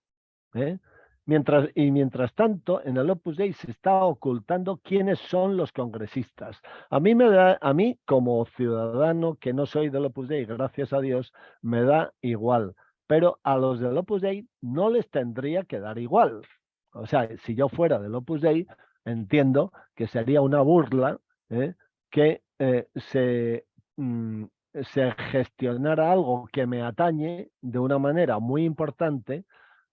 Mientras tanto, en el Opus Dei se está ocultando quiénes son los congresistas. A mí, como ciudadano que no soy del Opus Dei, gracias a Dios, me da igual. Pero a los del Opus Dei no les tendría que dar igual. O sea, si yo fuera del Opus Dei, entiendo que sería una burla que se gestionara algo que me atañe de una manera muy importante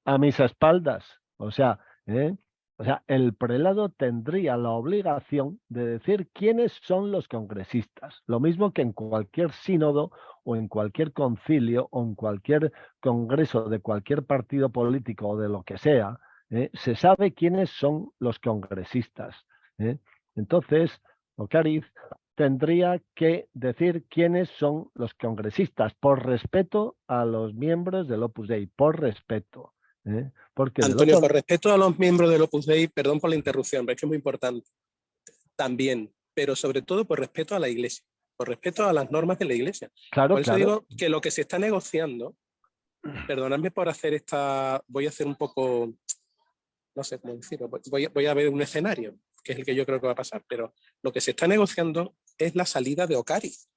a mis espaldas. O sea, el prelado tendría la obligación de decir quiénes son los congresistas. Lo mismo que en cualquier sínodo o en cualquier concilio o en cualquier congreso de cualquier partido político o de lo que sea, se sabe quiénes son los congresistas. Entonces, Ocariz tendría que decir quiénes son los congresistas, por respeto a los miembros del Opus Dei, por respeto. Porque Antonio, con respeto a los miembros del Opus Dei, perdón por la interrupción, pero es que es muy importante, también, pero sobre todo por respeto a la Iglesia, por respeto a las normas de la Iglesia. Claro, por eso digo que lo que se está negociando, perdonadme por hacer voy a hacer un poco, no sé cómo decirlo, voy a ver un escenario, que es el que yo creo que va a pasar, pero lo que se está negociando es la salida de Ocariz,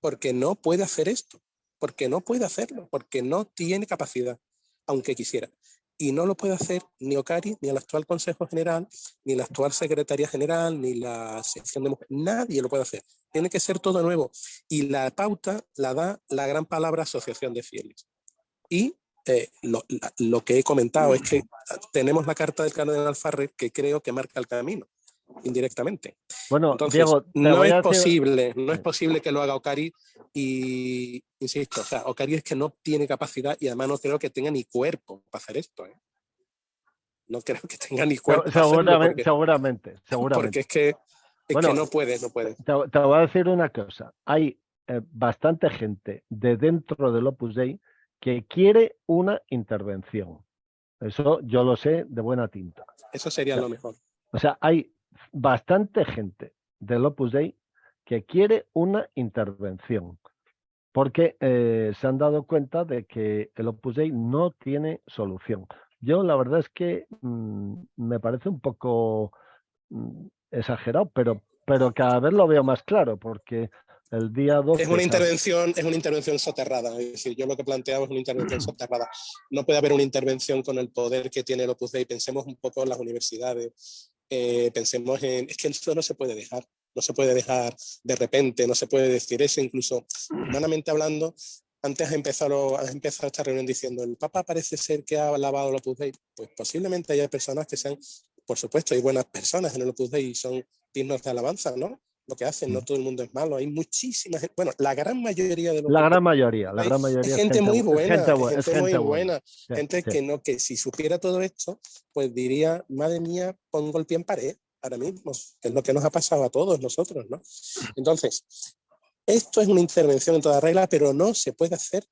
porque no puede hacer esto, porque no puede hacerlo, porque no tiene capacidad, aunque quisiera. Y no lo puede hacer ni Ocariz, ni el actual Consejo General, ni la actual Secretaría General, ni la sección de mujeres. Nadie lo puede hacer. Tiene que ser todo nuevo. Y la pauta la da la gran palabra asociación de fieles. Y lo que he comentado es que tenemos la carta del cardenal Farrer que creo que marca el camino, indirectamente. Bueno, entonces, Diego, no es posible que lo haga Ocariz y, insisto, o sea, Ocariz es que no tiene capacidad y además no creo que tenga ni cuerpo para hacer esto. No creo que tenga ni cuerpo para hacerlo seguramente. Porque es que no puede. Te voy a decir una cosa. Hay bastante gente de dentro del Opus Dei que quiere una intervención. Eso yo lo sé de buena tinta. Eso sería lo mejor. O sea, hay bastante gente del Opus Dei que quiere una intervención, porque se han dado cuenta de que el Opus Dei no tiene solución. Yo la verdad es que me parece un poco exagerado, pero cada vez lo veo más claro, porque el día 12... Es una intervención soterrada, es decir, yo lo que planteaba es una intervención soterrada. No puede haber una intervención con el poder que tiene el Opus Dei. Pensemos un poco en las universidades, pensemos en... Es que eso no se puede dejar. No se puede dejar de repente, no se puede decir eso, incluso humanamente hablando. Antes has empezado esta reunión diciendo el Papa parece ser que ha alabado el Opus Dei. Pues posiblemente haya personas que sean, por supuesto, hay buenas personas en el Opus Dei y son dignos de alabanza, ¿no? Lo que hacen, no todo el mundo es malo, hay muchísimas, bueno, la gran mayoría de los... La gran mayoría es gente muy buena, Sí, gente sí. que si supiera todo esto, pues diría, madre mía, pongo el pie en pared ahora mismo, que es lo que nos ha pasado a todos nosotros, ¿no? Entonces, esto es una intervención en toda regla, pero no se puede hacer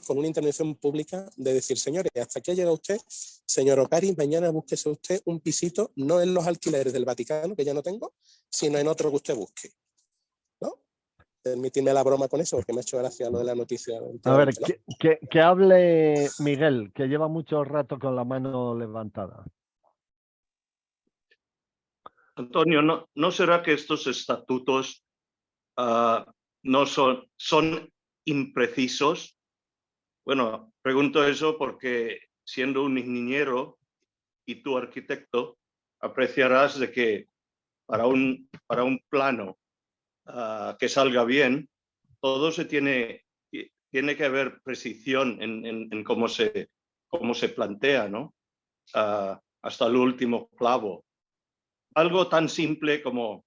con una intervención pública de decir, señores, hasta aquí ha llegado usted, señor Ocari, mañana búsquese usted un pisito, no en los alquileres del Vaticano, que ya no tengo, sino en otro que usted busque, ¿no? Permitidme la broma con eso, porque me ha hecho gracia lo de la noticia. A ver, ¿no? que hable Miguel, que lleva mucho rato con la mano levantada. Antonio, ¿no será que estos estatutos no son imprecisos? Bueno, pregunto eso porque siendo un ingeniero y tú arquitecto, apreciarás de que para un plano que salga bien, todo tiene que haber precisión en cómo se plantea, ¿no? Hasta el último clavo. Algo tan simple como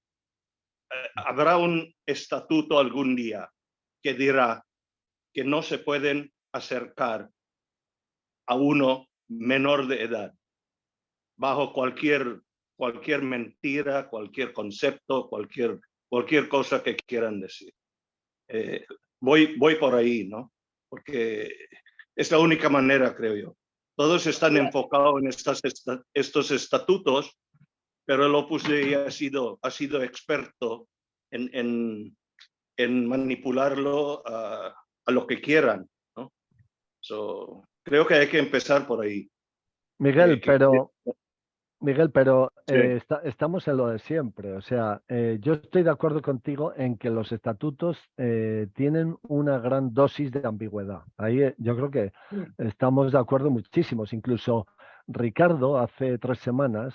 habrá un estatuto algún día que dirá que no se pueden acercar a uno menor de edad bajo cualquier mentira, cualquier concepto, cualquier cosa que quieran decir. Voy por ahí, ¿no? Porque es la única manera, creo yo. Todos están enfocados en estos estatutos, pero el Opus Dei ha sido experto en manipularlo a lo que quieran, ¿no? Creo que hay que empezar por ahí. Miguel, pero Sí. estamos en lo de siempre. O sea, yo estoy de acuerdo contigo en que los estatutos tienen una gran dosis de ambigüedad. Ahí yo creo que estamos de acuerdo muchísimos. Incluso Ricardo, hace 3 semanas,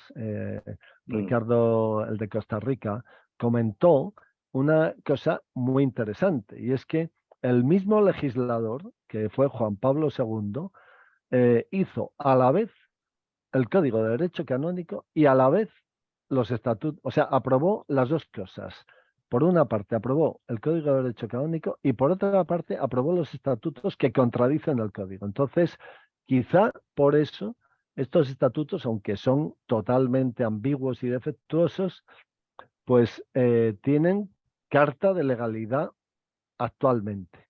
Ricardo, el de Costa Rica, comentó una cosa muy interesante, y es que el mismo legislador, que fue Juan Pablo II, hizo a la vez el Código de Derecho Canónico y a la vez los estatutos, o sea, aprobó las dos cosas. Por una parte aprobó el Código de Derecho Canónico y por otra parte aprobó los estatutos que contradicen el Código. Entonces, quizá por eso estos estatutos, aunque son totalmente ambiguos y defectuosos, pues tienen carta de legalidad actualmente.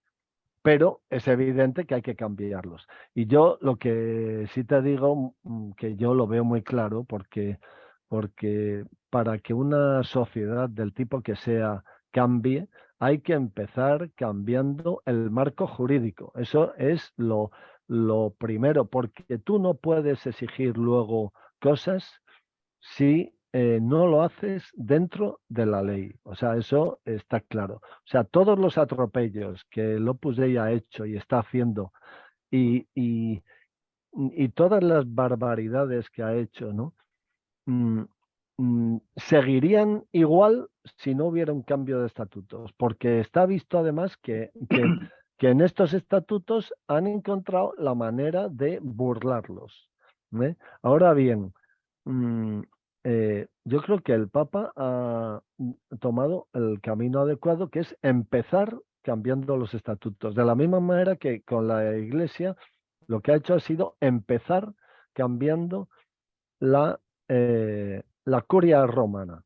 Pero es evidente que hay que cambiarlos. Y yo lo que sí te digo, que yo lo veo muy claro, porque para que una sociedad del tipo que sea cambie, hay que empezar cambiando el marco jurídico. Eso es lo primero, porque tú no puedes exigir luego cosas si no lo haces dentro de la ley. O sea, eso está claro. O sea, todos los atropellos que el Opus Dei ha hecho y está haciendo y todas las barbaridades que ha hecho, ¿no? Seguirían igual si no hubiera un cambio de estatutos, porque está visto además que en estos estatutos han encontrado la manera de burlarlos. Ahora bien, yo creo que el Papa ha tomado el camino adecuado, que es empezar cambiando los estatutos. De la misma manera que con la Iglesia lo que ha hecho ha sido empezar cambiando la curia romana.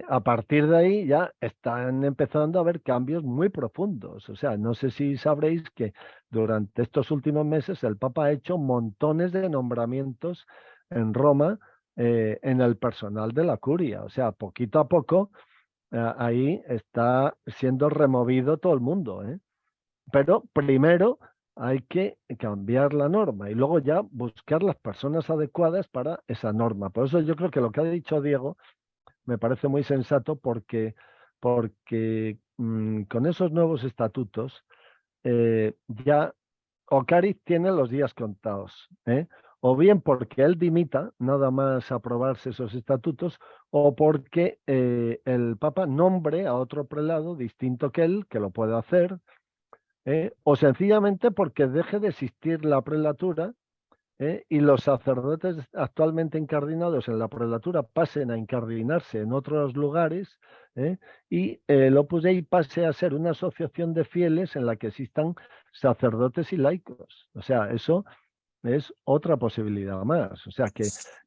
A partir de ahí ya están empezando a haber cambios muy profundos. O sea, no sé si sabréis que durante estos últimos meses el Papa ha hecho montones de nombramientos en Roma en el personal de la curia. O sea, poquito a poco ahí está siendo removido todo el mundo, ¿eh? Pero primero hay que cambiar la norma y luego ya buscar las personas adecuadas para esa norma. Por eso yo creo que lo que ha dicho Diego me parece muy sensato porque con esos nuevos estatutos ya Ocariz tiene los días contados, ¿eh? O bien porque él dimita, nada más aprobarse esos estatutos, o porque el Papa nombre a otro prelado distinto que él, que lo puede hacer, o sencillamente porque deje de existir la prelatura y los sacerdotes actualmente incardinados en la prelatura pasen a incardinarse en otros lugares y el Opus Dei pase a ser una asociación de fieles en la que existan sacerdotes y laicos. O sea, eso es otra posibilidad más. O sea,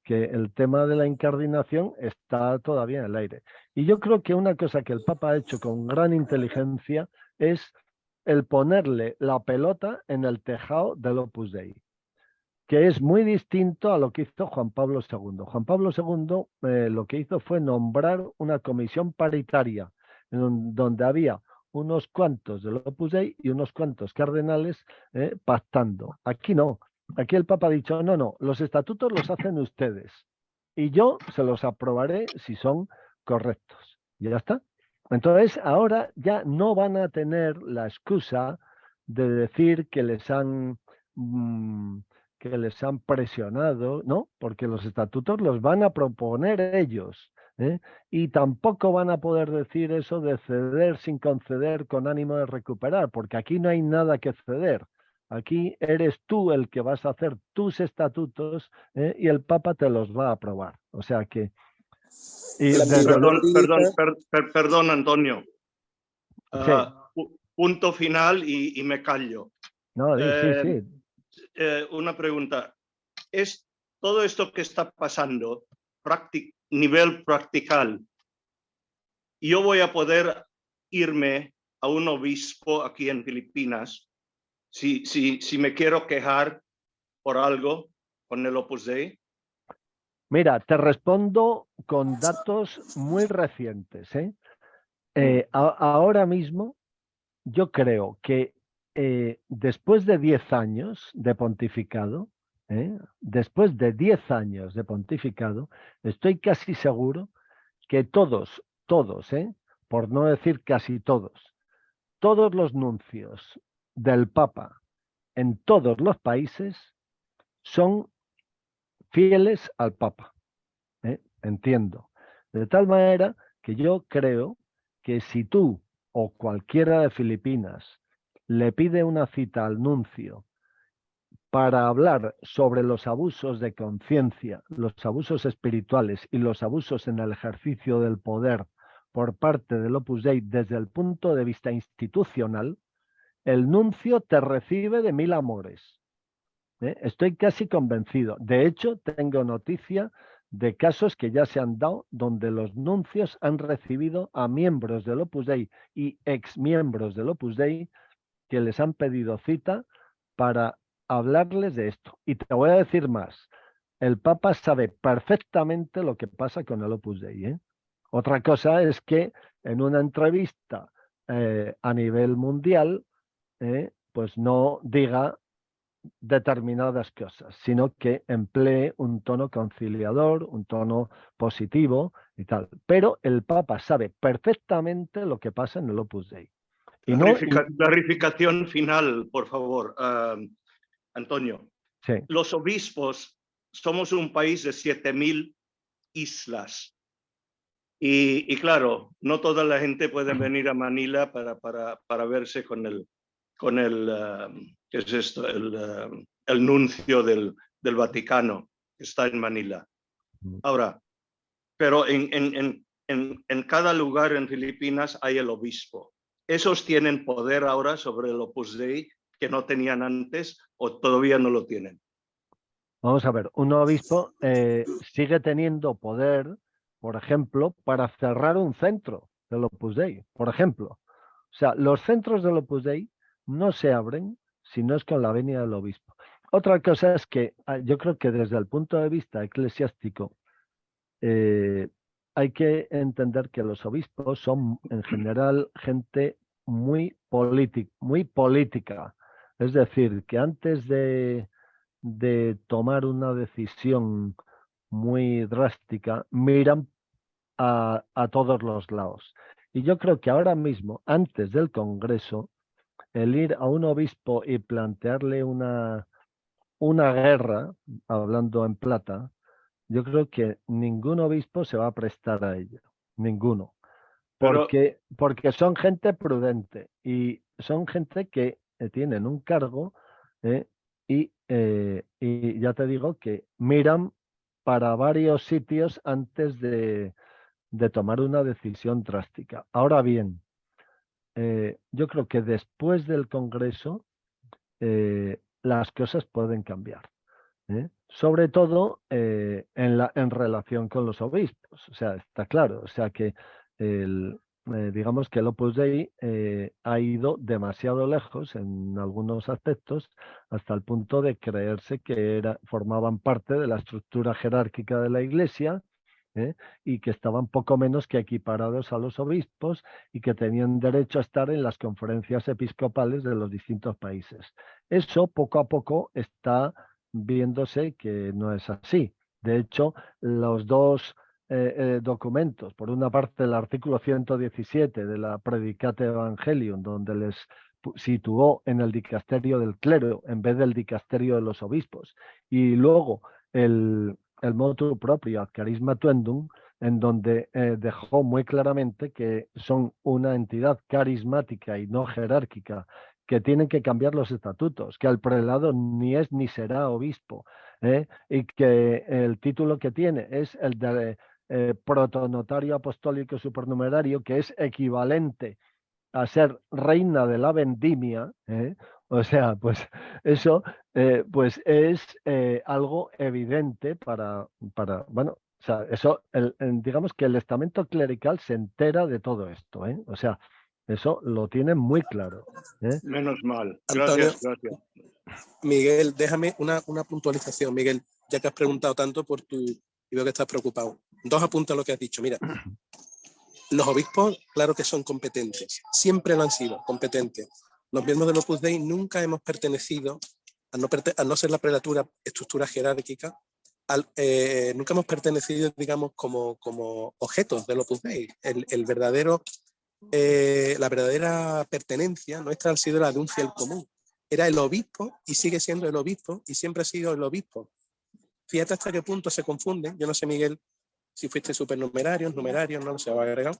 que el tema de la incardinación está todavía en el aire. Y yo creo que una cosa que el Papa ha hecho con gran inteligencia es el ponerle la pelota en el tejado del Opus Dei, que es muy distinto a lo que hizo Juan Pablo II. Juan Pablo II lo que hizo fue nombrar una comisión paritaria donde había unos cuantos del Opus Dei y unos cuantos cardenales pactando. Aquí no. Aquí el Papa ha dicho, no, los estatutos los hacen ustedes y yo se los aprobaré si son correctos. Y ya está. Entonces, ahora ya no van a tener la excusa de decir que les han presionado, ¿no? Porque los estatutos los van a proponer ellos, ¿eh? Y tampoco van a poder decir eso de ceder sin conceder con ánimo de recuperar, porque aquí no hay nada que ceder. Aquí eres tú el que vas a hacer tus estatutos y el Papa te los va a aprobar. O sea que... Y La desde ambigüedad luego, jurídica- Perdón, Antonio. sí, Punto final y me callo. no, sí, sí. Una pregunta. ¿Es todo esto que está pasando, nivel practical, yo voy a poder irme a un obispo aquí en Filipinas si me quiero quejar por algo con el Opus Dei? Mira, te respondo con datos muy recientes, ¿eh? Ahora mismo, yo creo que después de 10 años de pontificado, después de 10 años de pontificado, estoy casi seguro que todos, por no decir casi todos los nuncios del Papa en todos los países son fieles al Papa. Entiendo. De tal manera que yo creo que si tú o cualquiera de Filipinas le pide una cita al nuncio para hablar sobre los abusos de conciencia, los abusos espirituales y los abusos en el ejercicio del poder por parte del Opus Dei desde el punto de vista institucional, el nuncio te recibe de 1000 amores. Estoy casi convencido. De hecho, tengo noticia de casos que ya se han dado donde los nuncios han recibido a miembros del Opus Dei y exmiembros del Opus Dei que les han pedido cita para hablarles de esto. Y te voy a decir más. El Papa sabe perfectamente lo que pasa con el Opus Dei, ¿eh? Otra cosa es que en una entrevista a nivel mundial, pues no diga determinadas cosas, sino que emplee un tono conciliador, un tono positivo y tal. Pero el Papa sabe perfectamente lo que pasa en el Opus Dei. Y Clarificación final, por favor, Antonio. Sí. Los obispos somos un país de 7000 islas. Y claro, no toda la gente puede venir a Manila para verse con el ¿qué es esto? El nuncio del Vaticano, que está en Manila. Ahora, pero en cada lugar en Filipinas hay el obispo. ¿Esos tienen poder ahora sobre el Opus Dei que no tenían antes o todavía no lo tienen? Vamos a ver, un obispo sigue teniendo poder por ejemplo, para cerrar un centro del Opus Dei, por ejemplo. O sea, los centros del Opus Dei no se abren si no es con la venia del obispo. Otra cosa es que yo creo que desde el punto de vista eclesiástico hay que entender que los obispos son en general gente muy política. Es decir, que antes de tomar una decisión muy drástica, miran a todos los lados. Y yo creo que ahora mismo, antes del Congreso, el ir a un obispo y plantearle una guerra, hablando en plata, yo creo que ningún obispo se va a prestar a ello. Ninguno. Porque son gente prudente y son gente que tienen un cargo y ya te digo que miran para varios sitios antes de tomar una decisión drástica. Ahora bien, yo creo que después del Congreso las cosas pueden cambiar. Sobre todo en relación con los obispos. O sea, está claro. O sea que digamos que el Opus Dei ha ido demasiado lejos en algunos aspectos hasta el punto de creerse que formaban parte de la estructura jerárquica de la Iglesia y que estaban poco menos que equiparados a los obispos y que tenían derecho a estar en las conferencias episcopales de los distintos países. Eso poco a poco está viéndose que no es así. De hecho, los dos documentos, por una parte el artículo 117 de la Predicate Evangelium, donde les situó en el dicasterio del clero en vez del dicasterio de los obispos, y luego el motu proprio ad charisma tuendum, en donde dejó muy claramente que son una entidad carismática y no jerárquica, que tienen que cambiar los estatutos, que el prelado ni es ni será obispo, y que el título que tiene es el de protonotario apostólico supernumerario, que es equivalente a ser reina de la vendimia, o sea, pues eso pues es algo evidente para, bueno, o sea, eso, digamos que el estamento clerical se entera de todo esto, o sea, eso lo tienen muy claro. Menos mal. Antonio, Gracias. Miguel, déjame una puntualización, Miguel, ya que has preguntado tanto por y veo que estás preocupado. 2 apuntes a lo que has dicho. Mira, los obispos, claro que son competentes, siempre lo han sido, competentes. Los miembros del Opus Dei nunca hemos pertenecido, al no ser la prelatura estructura jerárquica, nunca hemos pertenecido, digamos, como objetos del Opus Dei. La verdadera pertenencia nuestra ha sido la de un fiel común. Era el obispo y sigue siendo el obispo y siempre ha sido el obispo. Fíjate hasta qué punto se confunden. Yo no sé, Miguel, si fuiste supernumerario, numerario, no lo sé, va agregado.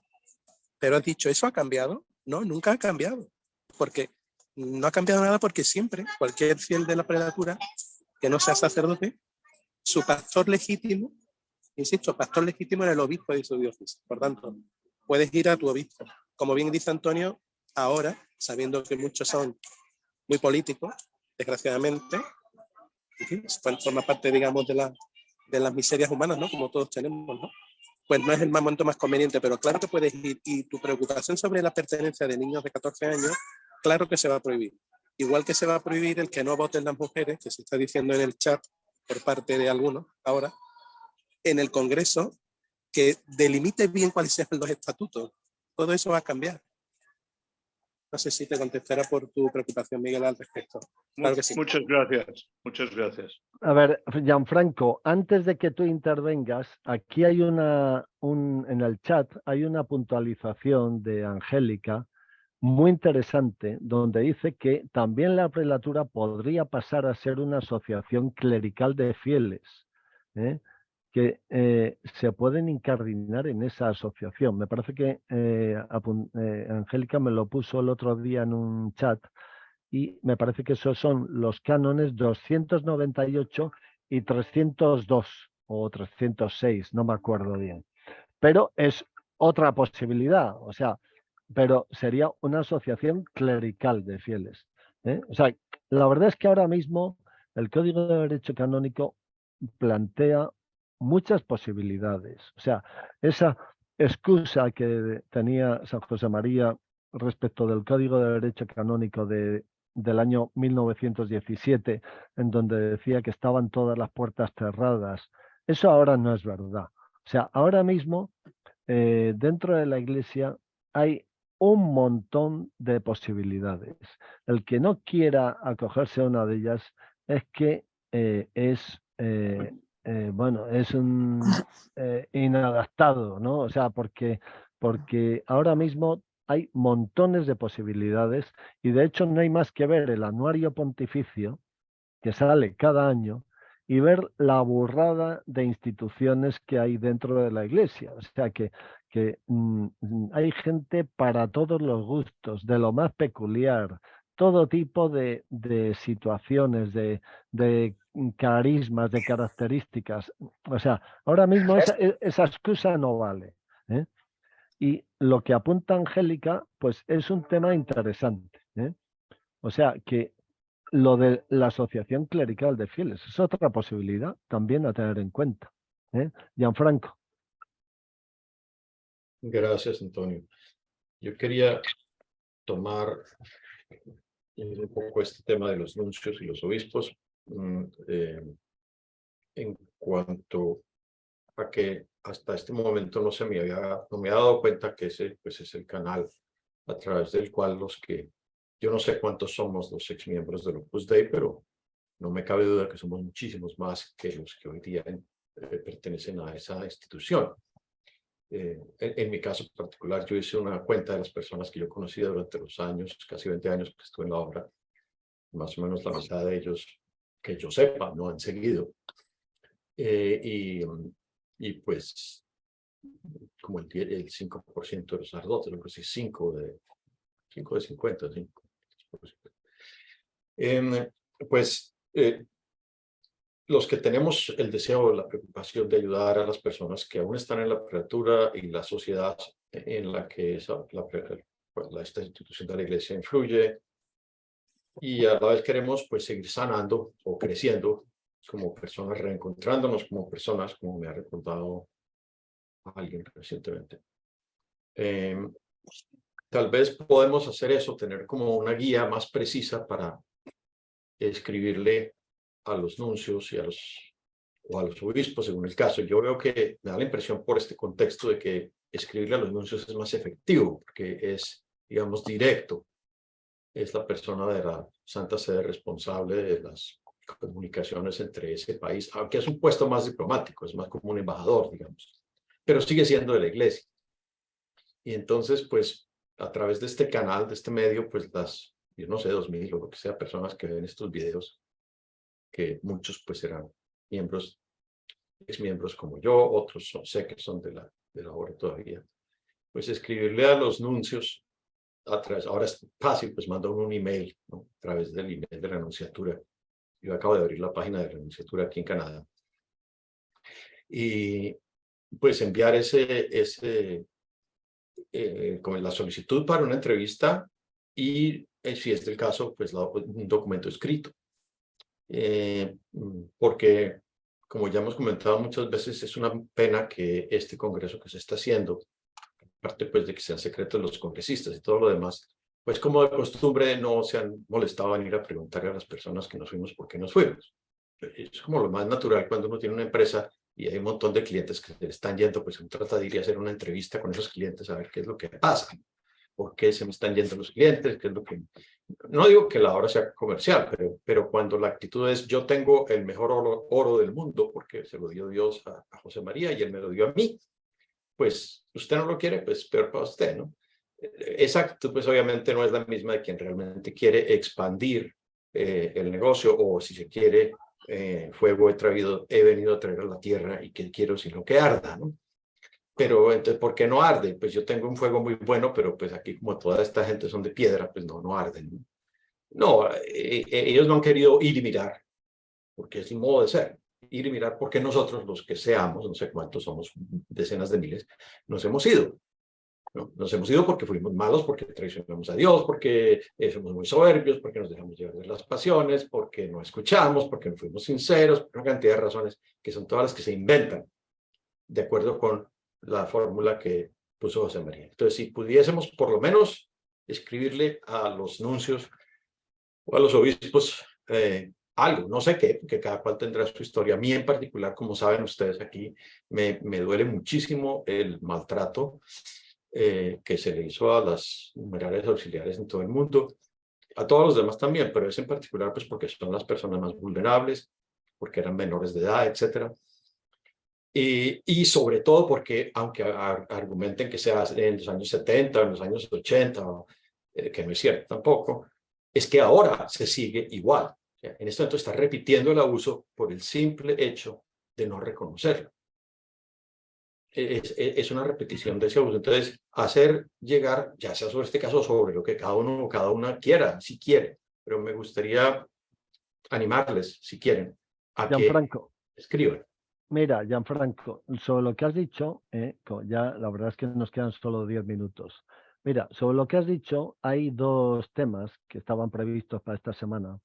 Pero has dicho, ¿eso ha cambiado? No, nunca ha cambiado. Porque no ha cambiado nada porque siempre, cualquier fiel de la prelatura, que no sea sacerdote, su pastor legítimo, insisto, pastor legítimo era el obispo de su diócesis. Por tanto, puedes ir a tu obispo. Como bien dice Antonio, ahora, sabiendo que muchos son muy políticos, desgraciadamente, forma parte, digamos, de las miserias humanas, ¿no? Como todos tenemos, ¿no? Pues no es el momento más conveniente, pero claro que puedes ir. Y tu preocupación sobre la pertenencia de niños de 14 años, claro que se va a prohibir. Igual que se va a prohibir el que no voten las mujeres, que se está diciendo en el chat por parte de algunos ahora, en el Congreso, que delimite bien cuáles sean los estatutos. Todo eso va a cambiar. No sé si te contestará por tu preocupación, Miguel, al respecto. Claro que sí. Muchas gracias. A ver, Gianfranco, antes de que tú intervengas, aquí hay en el chat hay una puntualización de Angélica muy interesante, donde dice que también la prelatura podría pasar a ser una asociación clerical de fieles, que se pueden incardinar en esa asociación. Me parece que Angélica me lo puso el otro día en un chat y me parece que esos son los cánones 298 y 302 o 306, no me acuerdo bien. Pero es otra posibilidad, o sea, pero sería una asociación clerical de fieles. O sea, la verdad es que ahora mismo el Código de Derecho Canónico plantea muchas posibilidades. O sea, esa excusa que tenía San José María respecto del Código de Derecho Canónico del año 1917, en donde decía que estaban todas las puertas cerradas, eso ahora no es verdad. O sea, ahora mismo dentro de la Iglesia hay un montón de posibilidades. El que no quiera acogerse a una de ellas es que bueno, es un inadaptado, ¿no? O sea, porque ahora mismo hay montones de posibilidades y de hecho no hay más que ver el anuario pontificio que sale cada año y ver la burrada de instituciones que hay dentro de la Iglesia. O sea que hay gente para todos los gustos, de lo más peculiar, todo tipo de situaciones, de carismas, de características. O sea, ahora mismo esa excusa no vale, ¿eh? Y lo que apunta Angélica, pues es un tema interesante, ¿eh? O sea, que lo de la Asociación Clerical de Fieles es otra posibilidad también a tener en cuenta, ¿eh? Gianfranco. Gracias, Antonio. Yo quería tomar un poco este tema de los nuncios y los obispos en cuanto a que hasta este momento no me había dado cuenta que ese pues es el canal a través del cual yo no sé cuántos somos los exmiembros del Opus Dei, pero no me cabe duda que somos muchísimos más que los que hoy día pertenecen a esa institución. En mi caso particular, yo hice una cuenta de las personas que yo conocí durante los años, casi 20 años que estuve en la obra. Más o menos la mitad de ellos, que yo sepa, no han seguido. Y pues, como el 5% de los sacerdotes, lo que sí, 5 de 50, 5. Pues, los que tenemos el deseo, la preocupación de ayudar a las personas que aún están en la prelatura y la sociedad en la que esta institución de la Iglesia influye, y a la vez queremos pues seguir sanando o creciendo como personas, reencontrándonos como personas, como me ha recordado alguien recientemente. Tal vez podemos hacer eso, tener como una guía más precisa para escribirle a los nuncios y a los obispos, según el caso. Yo veo que me da la impresión por este contexto de que escribirle a los nuncios es más efectivo, porque es, digamos, directo. Es la persona de la Santa Sede responsable de las comunicaciones entre ese país, aunque es un puesto más diplomático, es más como un embajador, digamos, pero sigue siendo de la Iglesia. Y entonces, pues, a través de este canal, de este medio, pues yo no sé, 2000 o lo que sea, personas que ven estos videos, que muchos pues eran exmiembros como yo, otros sé que son de la obra todavía, pues escribirle a los nuncios ahora es fácil, pues manda un email, ¿no? A través del email de la Nunciatura. Yo acabo de abrir la página de la Nunciatura aquí en Canadá. Y pues enviar como la solicitud para una entrevista y, si es el caso, pues un documento escrito. Porque, como ya hemos comentado muchas veces, es una pena que este congreso que se está haciendo, aparte pues de que sean secretos los congresistas y todo lo demás, pues como de costumbre no se han molestado en ir a preguntar a las personas que nos fuimos por qué nos fuimos. Es como lo más natural cuando uno tiene una empresa y hay un montón de clientes que se le están yendo, pues uno trata de ir a hacer una entrevista con esos clientes a ver qué es lo que pasa, por qué se me están yendo los clientes, qué es lo que... No digo que la obra sea comercial, pero cuando la actitud es yo tengo el mejor oro del mundo porque se lo dio Dios a José María y él me lo dio a mí, pues usted no lo quiere, pues peor para usted, ¿no? Esa actitud pues obviamente no es la misma de quien realmente quiere expandir el negocio, o si se quiere, fuego he venido a traer a la tierra y que quiero sino que arda, ¿no? Pero entonces, ¿por qué no arde? Pues yo tengo un fuego muy bueno, pero pues aquí como toda esta gente son de piedra, pues no arden. No, ellos no han querido ir y mirar, porque es el modo de ser. Ir y mirar porque nosotros, los que seamos, no sé cuántos somos, decenas de miles, nos hemos ido. ¿no? Nos hemos ido porque fuimos malos, porque traicionamos a Dios, porque somos muy soberbios, porque nos dejamos llevar de las pasiones, porque no escuchamos, porque no fuimos sinceros, por una cantidad de razones que son todas las que se inventan de acuerdo con la fórmula que puso José María. Entonces, si pudiésemos por lo menos escribirle a los nuncios o a los obispos algo, no sé qué, porque cada cual tendrá su historia. A mí en particular, como saben ustedes aquí, me duele muchísimo el maltrato que se le hizo a las numerarias auxiliares en todo el mundo, a todos los demás también, pero es en particular pues porque son las personas más vulnerables, porque eran menores de edad, etcétera. Y sobre todo porque, aunque argumenten que sea en los años 70 o en los años 80, que no es cierto tampoco, es que ahora se sigue igual. En este momento está repitiendo el abuso por el simple hecho de no reconocerlo. Es una repetición de ese abuso. Entonces, hacer llegar, ya sea sobre este caso, sobre lo que cada uno o cada una quiera, si quiere, pero me gustaría animarles, si quieren, a que Gianfranco, escriban. mira, Gianfranco, sobre lo que has dicho, ya la verdad es que nos quedan solo 10 minutos. Mira, sobre lo que has dicho, hay dos temas que estaban previstos para esta semana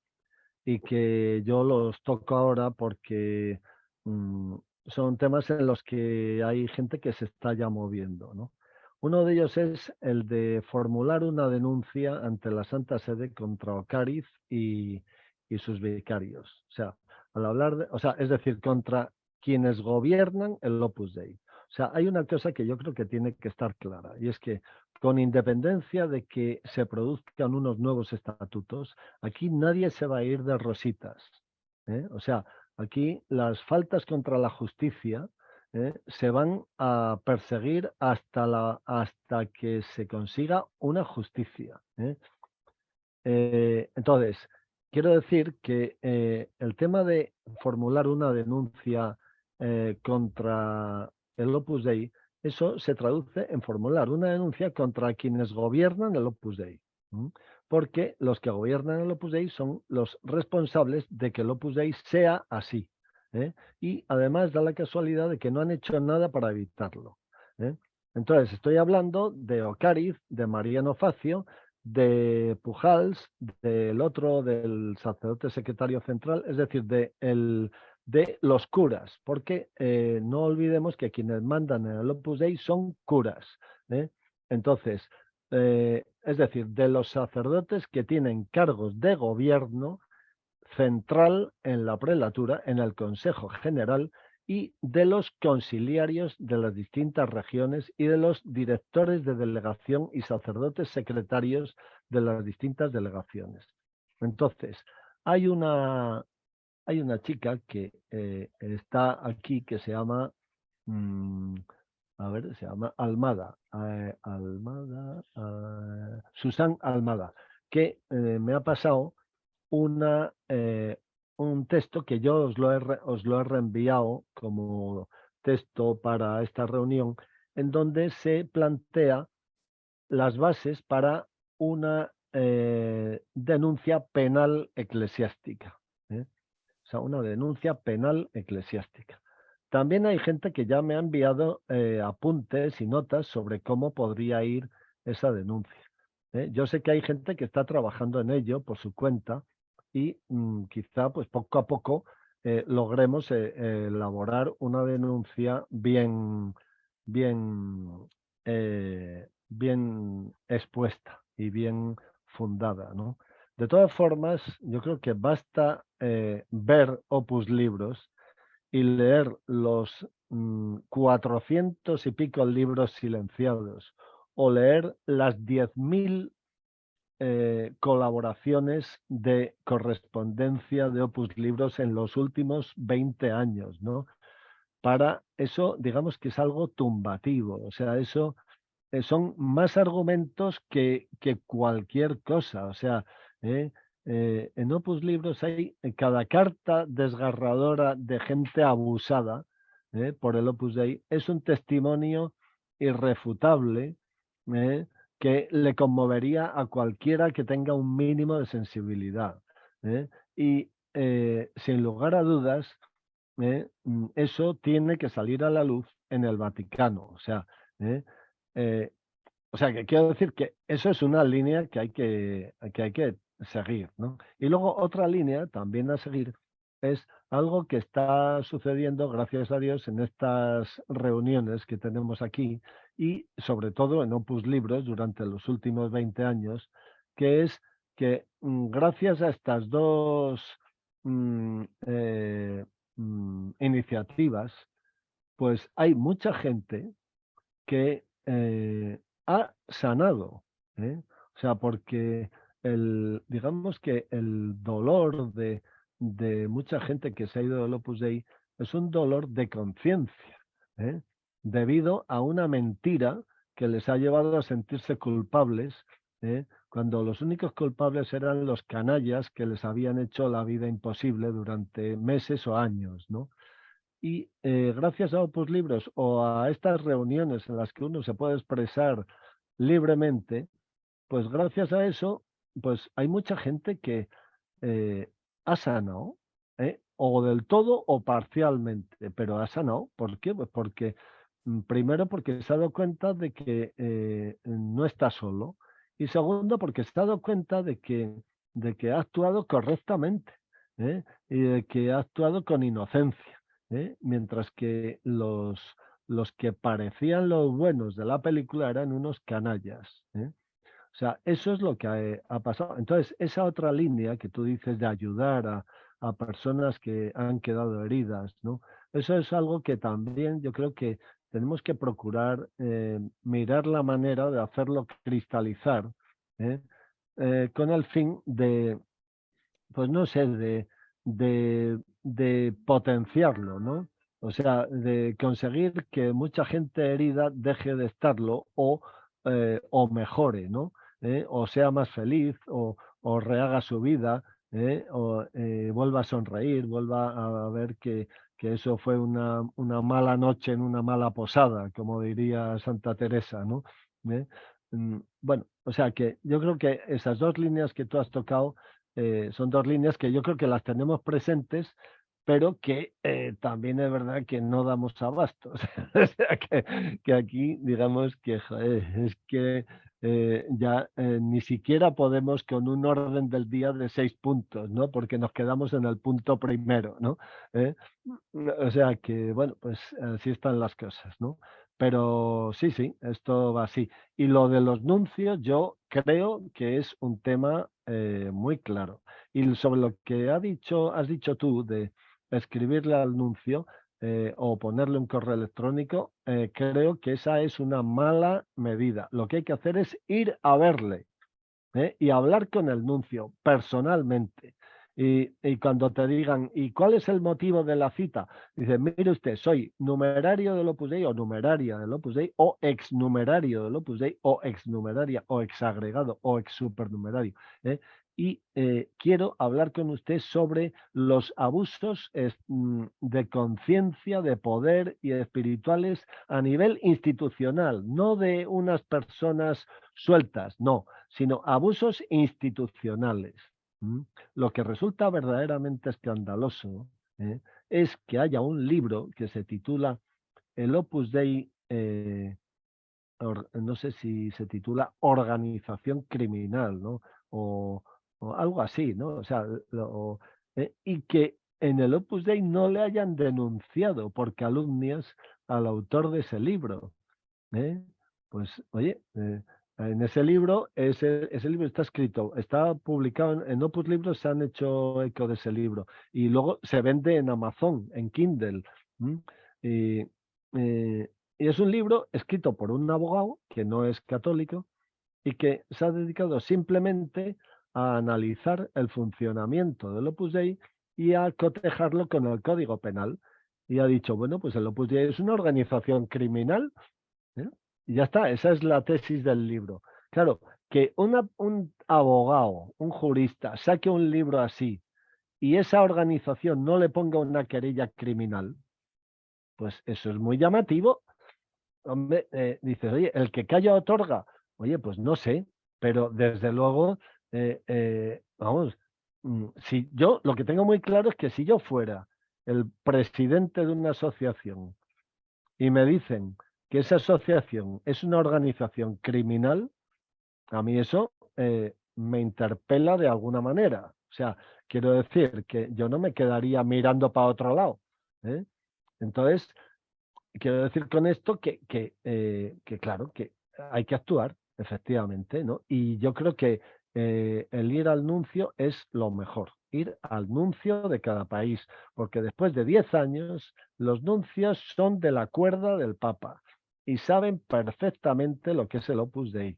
y que yo los toco ahora porque son temas en los que hay gente que se está ya moviendo, ¿no? Uno de ellos es el de formular una denuncia ante la Santa Sede contra Ocariz y sus vicarios. O sea, al hablar de, o sea, es decir, contra quienes gobiernan el Opus Dei. O sea, hay una cosa que yo creo que tiene que estar clara, y es que con independencia de que se produzcan unos nuevos estatutos, aquí nadie se va a ir de rositas. O sea, aquí las faltas contra la justicia se van a perseguir hasta que se consiga una justicia. Entonces, quiero decir que el tema de formular una denuncia contra el Opus Dei, eso se traduce en formular una denuncia contra quienes gobiernan el Opus Dei, porque los que gobiernan el Opus Dei son los responsables de que el Opus Dei sea así. Y además da la casualidad de que no han hecho nada para evitarlo. Entonces, estoy hablando de Ocariz, de Mariano Facio, de Pujals, del otro, del sacerdote secretario central, es decir, de los curas, porque no olvidemos que quienes mandan en el Opus Dei son curas. Entonces, es decir, de los sacerdotes que tienen cargos de gobierno central en la prelatura, en el Consejo General, y de los conciliarios de las distintas regiones y de los directores de delegación y sacerdotes secretarios de las distintas delegaciones. Entonces, hay una chica que está aquí que se llama, se llama Almada, Susan Almada, que me ha pasado un texto que yo os lo he reenviado como texto para esta reunión, en donde se plantea las bases para una denuncia penal eclesiástica. O sea, una denuncia penal eclesiástica. También hay gente que ya me ha enviado apuntes y notas sobre cómo podría ir esa denuncia. Yo sé que hay gente que está trabajando en ello por su cuenta y quizá pues poco a poco logremos elaborar una denuncia bien expuesta y bien fundada, ¿no? De todas formas, yo creo que basta ver Opus Libros y leer los 400 y pico libros silenciados o leer las 10.000 colaboraciones de correspondencia de Opus Libros en los últimos 20 años, ¿no? Para eso, digamos que es algo tumbativo, o sea, eso son más argumentos que cualquier cosa, o sea, en Opus Libros hay cada carta desgarradora de gente abusada por el Opus Dei, es un testimonio irrefutable que le conmovería a cualquiera que tenga un mínimo de sensibilidad. Y sin lugar a dudas, eso tiene que salir a la luz en el Vaticano. O sea, O sea, que quiero decir que eso es una línea que hay que seguir, ¿no? Y luego otra línea también a seguir es algo que está sucediendo, gracias a Dios, en estas reuniones que tenemos aquí y sobre todo en Opus Libros durante los últimos 20 años, que es que gracias a estas dos iniciativas, pues hay mucha gente que ha sanado, ¿eh? O sea, porque digamos que el dolor de mucha gente que se ha ido del Opus Dei es un dolor de conciencia, ¿eh? Debido a una mentira que les ha llevado a sentirse culpables, ¿eh? Cuando los únicos culpables eran los canallas que les habían hecho la vida imposible durante meses o años, ¿no? Y gracias a Opus Libros o a estas reuniones en las que uno se puede expresar libremente, pues gracias a eso, pues hay mucha gente que ha sanado, o del todo o parcialmente, pero ha sanado. ¿Por qué? Pues porque, primero, porque se ha dado cuenta de que no está solo, y segundo, porque se ha dado cuenta de que ha actuado correctamente, y de que ha actuado con inocencia, mientras que los que parecían los buenos de la película eran unos canallas. O sea, eso es lo que ha pasado. Entonces, esa otra línea que tú dices de ayudar a personas que han quedado heridas, ¿no? Eso es algo que también yo creo que tenemos que procurar mirar la manera de hacerlo cristalizar, ¿eh? Con el fin de, pues no sé, de potenciarlo, ¿no? O sea, de conseguir que mucha gente herida deje de estarlo o mejore, ¿no? O sea más feliz o rehaga su vida, o vuelva a sonreír, vuelva a ver que eso fue una mala noche en una mala posada, como diría Santa Teresa, ¿no? Bueno, o sea que yo creo que esas dos líneas que tú has tocado son dos líneas que yo creo que las tenemos presentes, pero que también es verdad que no damos abasto. O sea, que aquí, digamos que joder, es que ya ni siquiera podemos con un orden del día de 6 puntos, ¿no? Porque nos quedamos en el punto primero, ¿no? ¿Eh? O sea que, bueno, pues así están las cosas, ¿no? Pero sí, sí, esto va así. Y lo de los nuncios, yo creo que es un tema muy claro. Y sobre lo que has dicho tú de escribirle al nuncio o ponerle un correo electrónico, creo que esa es una mala medida. Lo que hay que hacer es ir a verle, y hablar con el nuncio personalmente. Y cuando te digan, ¿y cuál es el motivo de la cita? Dice, mire usted, soy numerario del Opus Dei o numeraria del Opus Dei o exnumerario del Opus Dei o exnumeraria o exagregado o exsupernumerario. Y quiero hablar con usted sobre los abusos de conciencia, de poder y espirituales a nivel institucional, no de unas personas sueltas, no, sino abusos institucionales. Lo que resulta verdaderamente escandaloso es que haya un libro que se titula El Opus Dei, no sé si se titula Organización Criminal, ¿no? O algo así, ¿no? O sea, y que en el Opus Dei no le hayan denunciado por calumnias al autor de ese libro. Pues, oye, en ese libro, ese libro está escrito, está publicado en Opus Libros, se han hecho eco de ese libro y luego se vende en Amazon, en Kindle. Y, y es un libro escrito por un abogado que no es católico y que se ha dedicado simplemente a analizar el funcionamiento del Opus Dei y a cotejarlo con el Código Penal. Y ha dicho, bueno, pues el Opus Dei es una organización criminal. Y ya está, esa es la tesis del libro. Claro, que un abogado, un jurista, saque un libro así y esa organización no le ponga una querella criminal, pues eso es muy llamativo. Hombre, dices, oye, el que calla otorga. Oye, pues no sé, pero desde luego, vamos, si yo lo que tengo muy claro es que si yo fuera el presidente de una asociación y me dicen que esa asociación es una organización criminal, a mí eso me interpela de alguna manera. O sea, quiero decir que yo no me quedaría mirando para otro lado. Entonces, quiero decir con esto que claro, que hay que actuar, efectivamente, ¿no? Y yo creo que el ir al nuncio es lo mejor, ir al nuncio de cada país, porque después de 10 años los nuncios son de la cuerda del Papa y saben perfectamente lo que es el Opus Dei.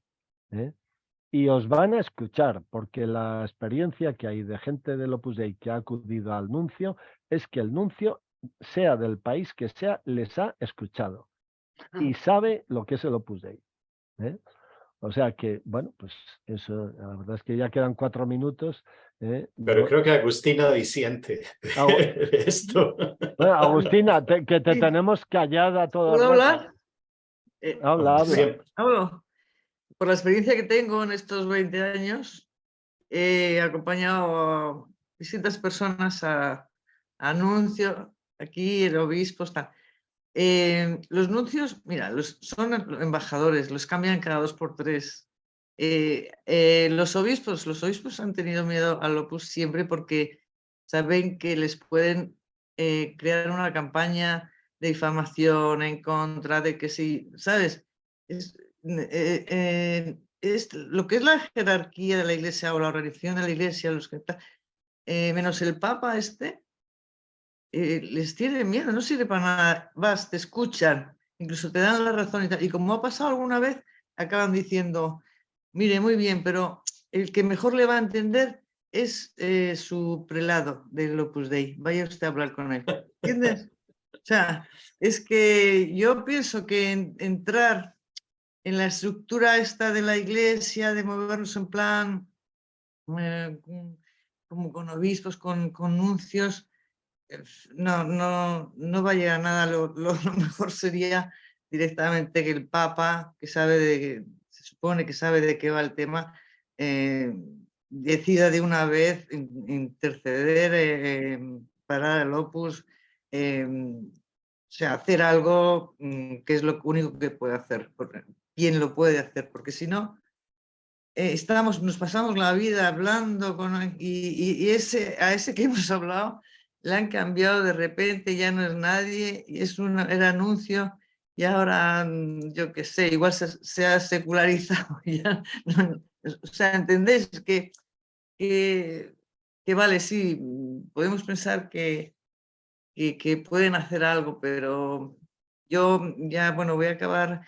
Y os van a escuchar, porque la experiencia que hay de gente del Opus Dei que ha acudido al nuncio es que el nuncio, sea del país que sea, les ha escuchado y sabe lo que es el Opus Dei. O sea que, bueno, pues eso, la verdad es que ya quedan 4 minutos. Pero creo que Agustina disiente de esto. Bueno, Agustina, que te tenemos callada todo el ¿Puedo rato. hablar? Habla. Siempre. Hablo. Por la experiencia que tengo en estos 20 años, he acompañado a distintas personas a anuncio, aquí el obispo está. Los nuncios, mira, son embajadores, los cambian cada 2 por 3. Los obispos han tenido miedo al Opus siempre porque saben que les pueden crear una campaña de difamación en contra de que sí, ¿sabes? Es lo que es la jerarquía de la Iglesia o la organización de la Iglesia, los que menos el Papa les tiene miedo, no sirve para nada. Vas, te escuchan, incluso te dan la razón y tal. Y como ha pasado alguna vez, acaban diciendo, mire, muy bien, pero el que mejor le va a entender es su prelado del Opus Dei. Vaya usted a hablar con él. ¿Entiendes? O sea, es que yo pienso que entrar en la estructura esta de la Iglesia, de movernos en plan como con obispos, con nuncios, no va a llegar a nada. Lo mejor sería directamente que el Papa, que se supone que sabe de qué va el tema, decida de una vez interceder, parar el Opus, o sea, hacer algo que es lo único que puede hacer. ¿Quién lo puede hacer? Porque si no, nos pasamos la vida hablando y a ese que hemos hablado le han cambiado de repente, ya no es nadie, era anuncio y ahora, yo qué sé, igual se ha secularizado. Ya, o sea, ¿entendéis? Que vale, sí, podemos pensar que pueden hacer algo, pero yo ya, bueno, voy a acabar.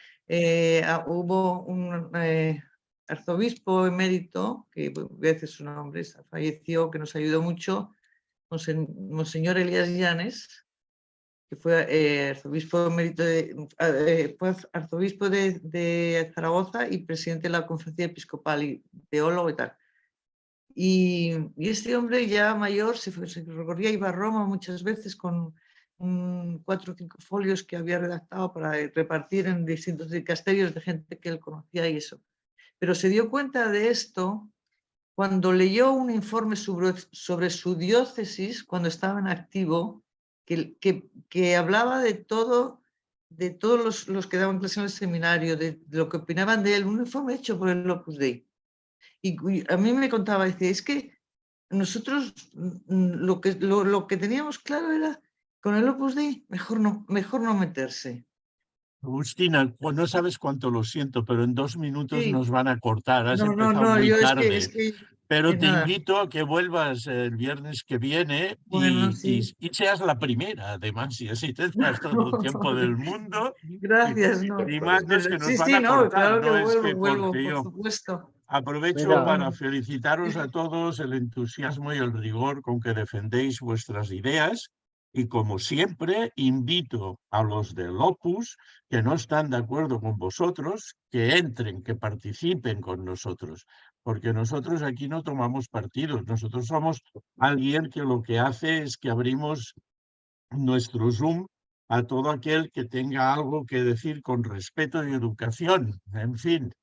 Hubo un arzobispo emérito, que voy a decir su nombre, falleció, que nos ayudó mucho, Monseñor Elías Llanes, que fue arzobispo emérito fue arzobispo de Zaragoza y presidente de la Conferencia Episcopal y teólogo y tal. Y este hombre ya mayor se recorría, iba a Roma muchas veces con 4 o 5 folios que había redactado para repartir en distintos dicasterios de gente que él conocía y eso. Pero se dio cuenta de esto cuando leyó un informe sobre su diócesis, cuando estaba en activo, que hablaba de todos los que daban clase en el seminario, de lo que opinaban de él, un informe hecho por el Opus Dei. Y a mí me contaba, dice, es que nosotros lo que teníamos claro era, con el Opus Dei, mejor no meterse. Agustina, no sabes cuánto lo siento, pero en 2 minutos Sí. nos van a cortar. Has No, empezado muy tarde. es que pero te nada. invito a que vuelvas el viernes que viene Bueno, y sí. seas la primera, además, y así tendrás todo el tiempo del mundo. Gracias, no. Y más los que nos van Sí, a no, cortar, claro que no es que vuelvo, porque por yo. supuesto. Aprovecho Mira. para felicitaros a todos el entusiasmo y el rigor con que defendéis vuestras ideas y, como siempre, invito a los del Opus que no están de acuerdo con vosotros que entren, que participen con nosotros, porque nosotros aquí no tomamos partidos, nosotros somos alguien que lo que hace es que abrimos nuestro Zoom a todo aquel que tenga algo que decir con respeto y educación, en fin.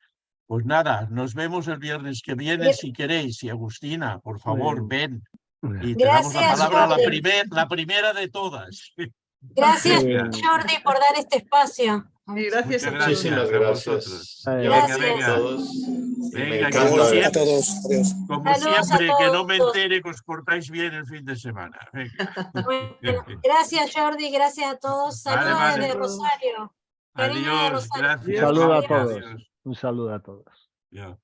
Pues nada, nos vemos el viernes que viene si queréis. Y Agustina, por favor, ven. Y te damos la Gracias, palabra, Jordi. la primera de todas. Gracias, Sí. Jordi, por dar este espacio. Y gracias Muchas a todos. Muchísimas a gracias. vosotros. Yo Venga, a todos. Y Venga, me que encanta como Adiós ver- a todos. Adiós. Como Saludos a siempre, que no me todos. entere que os portáis bien el fin de semana. Venga. Bueno, gracias Jordi, gracias a todos. Vale, Saludos vale. desde Rosario. Cariño de Adiós, Rosario. gracias. Un saludo a Adiós. todos. Adiós. Un saludo a todos. Ya.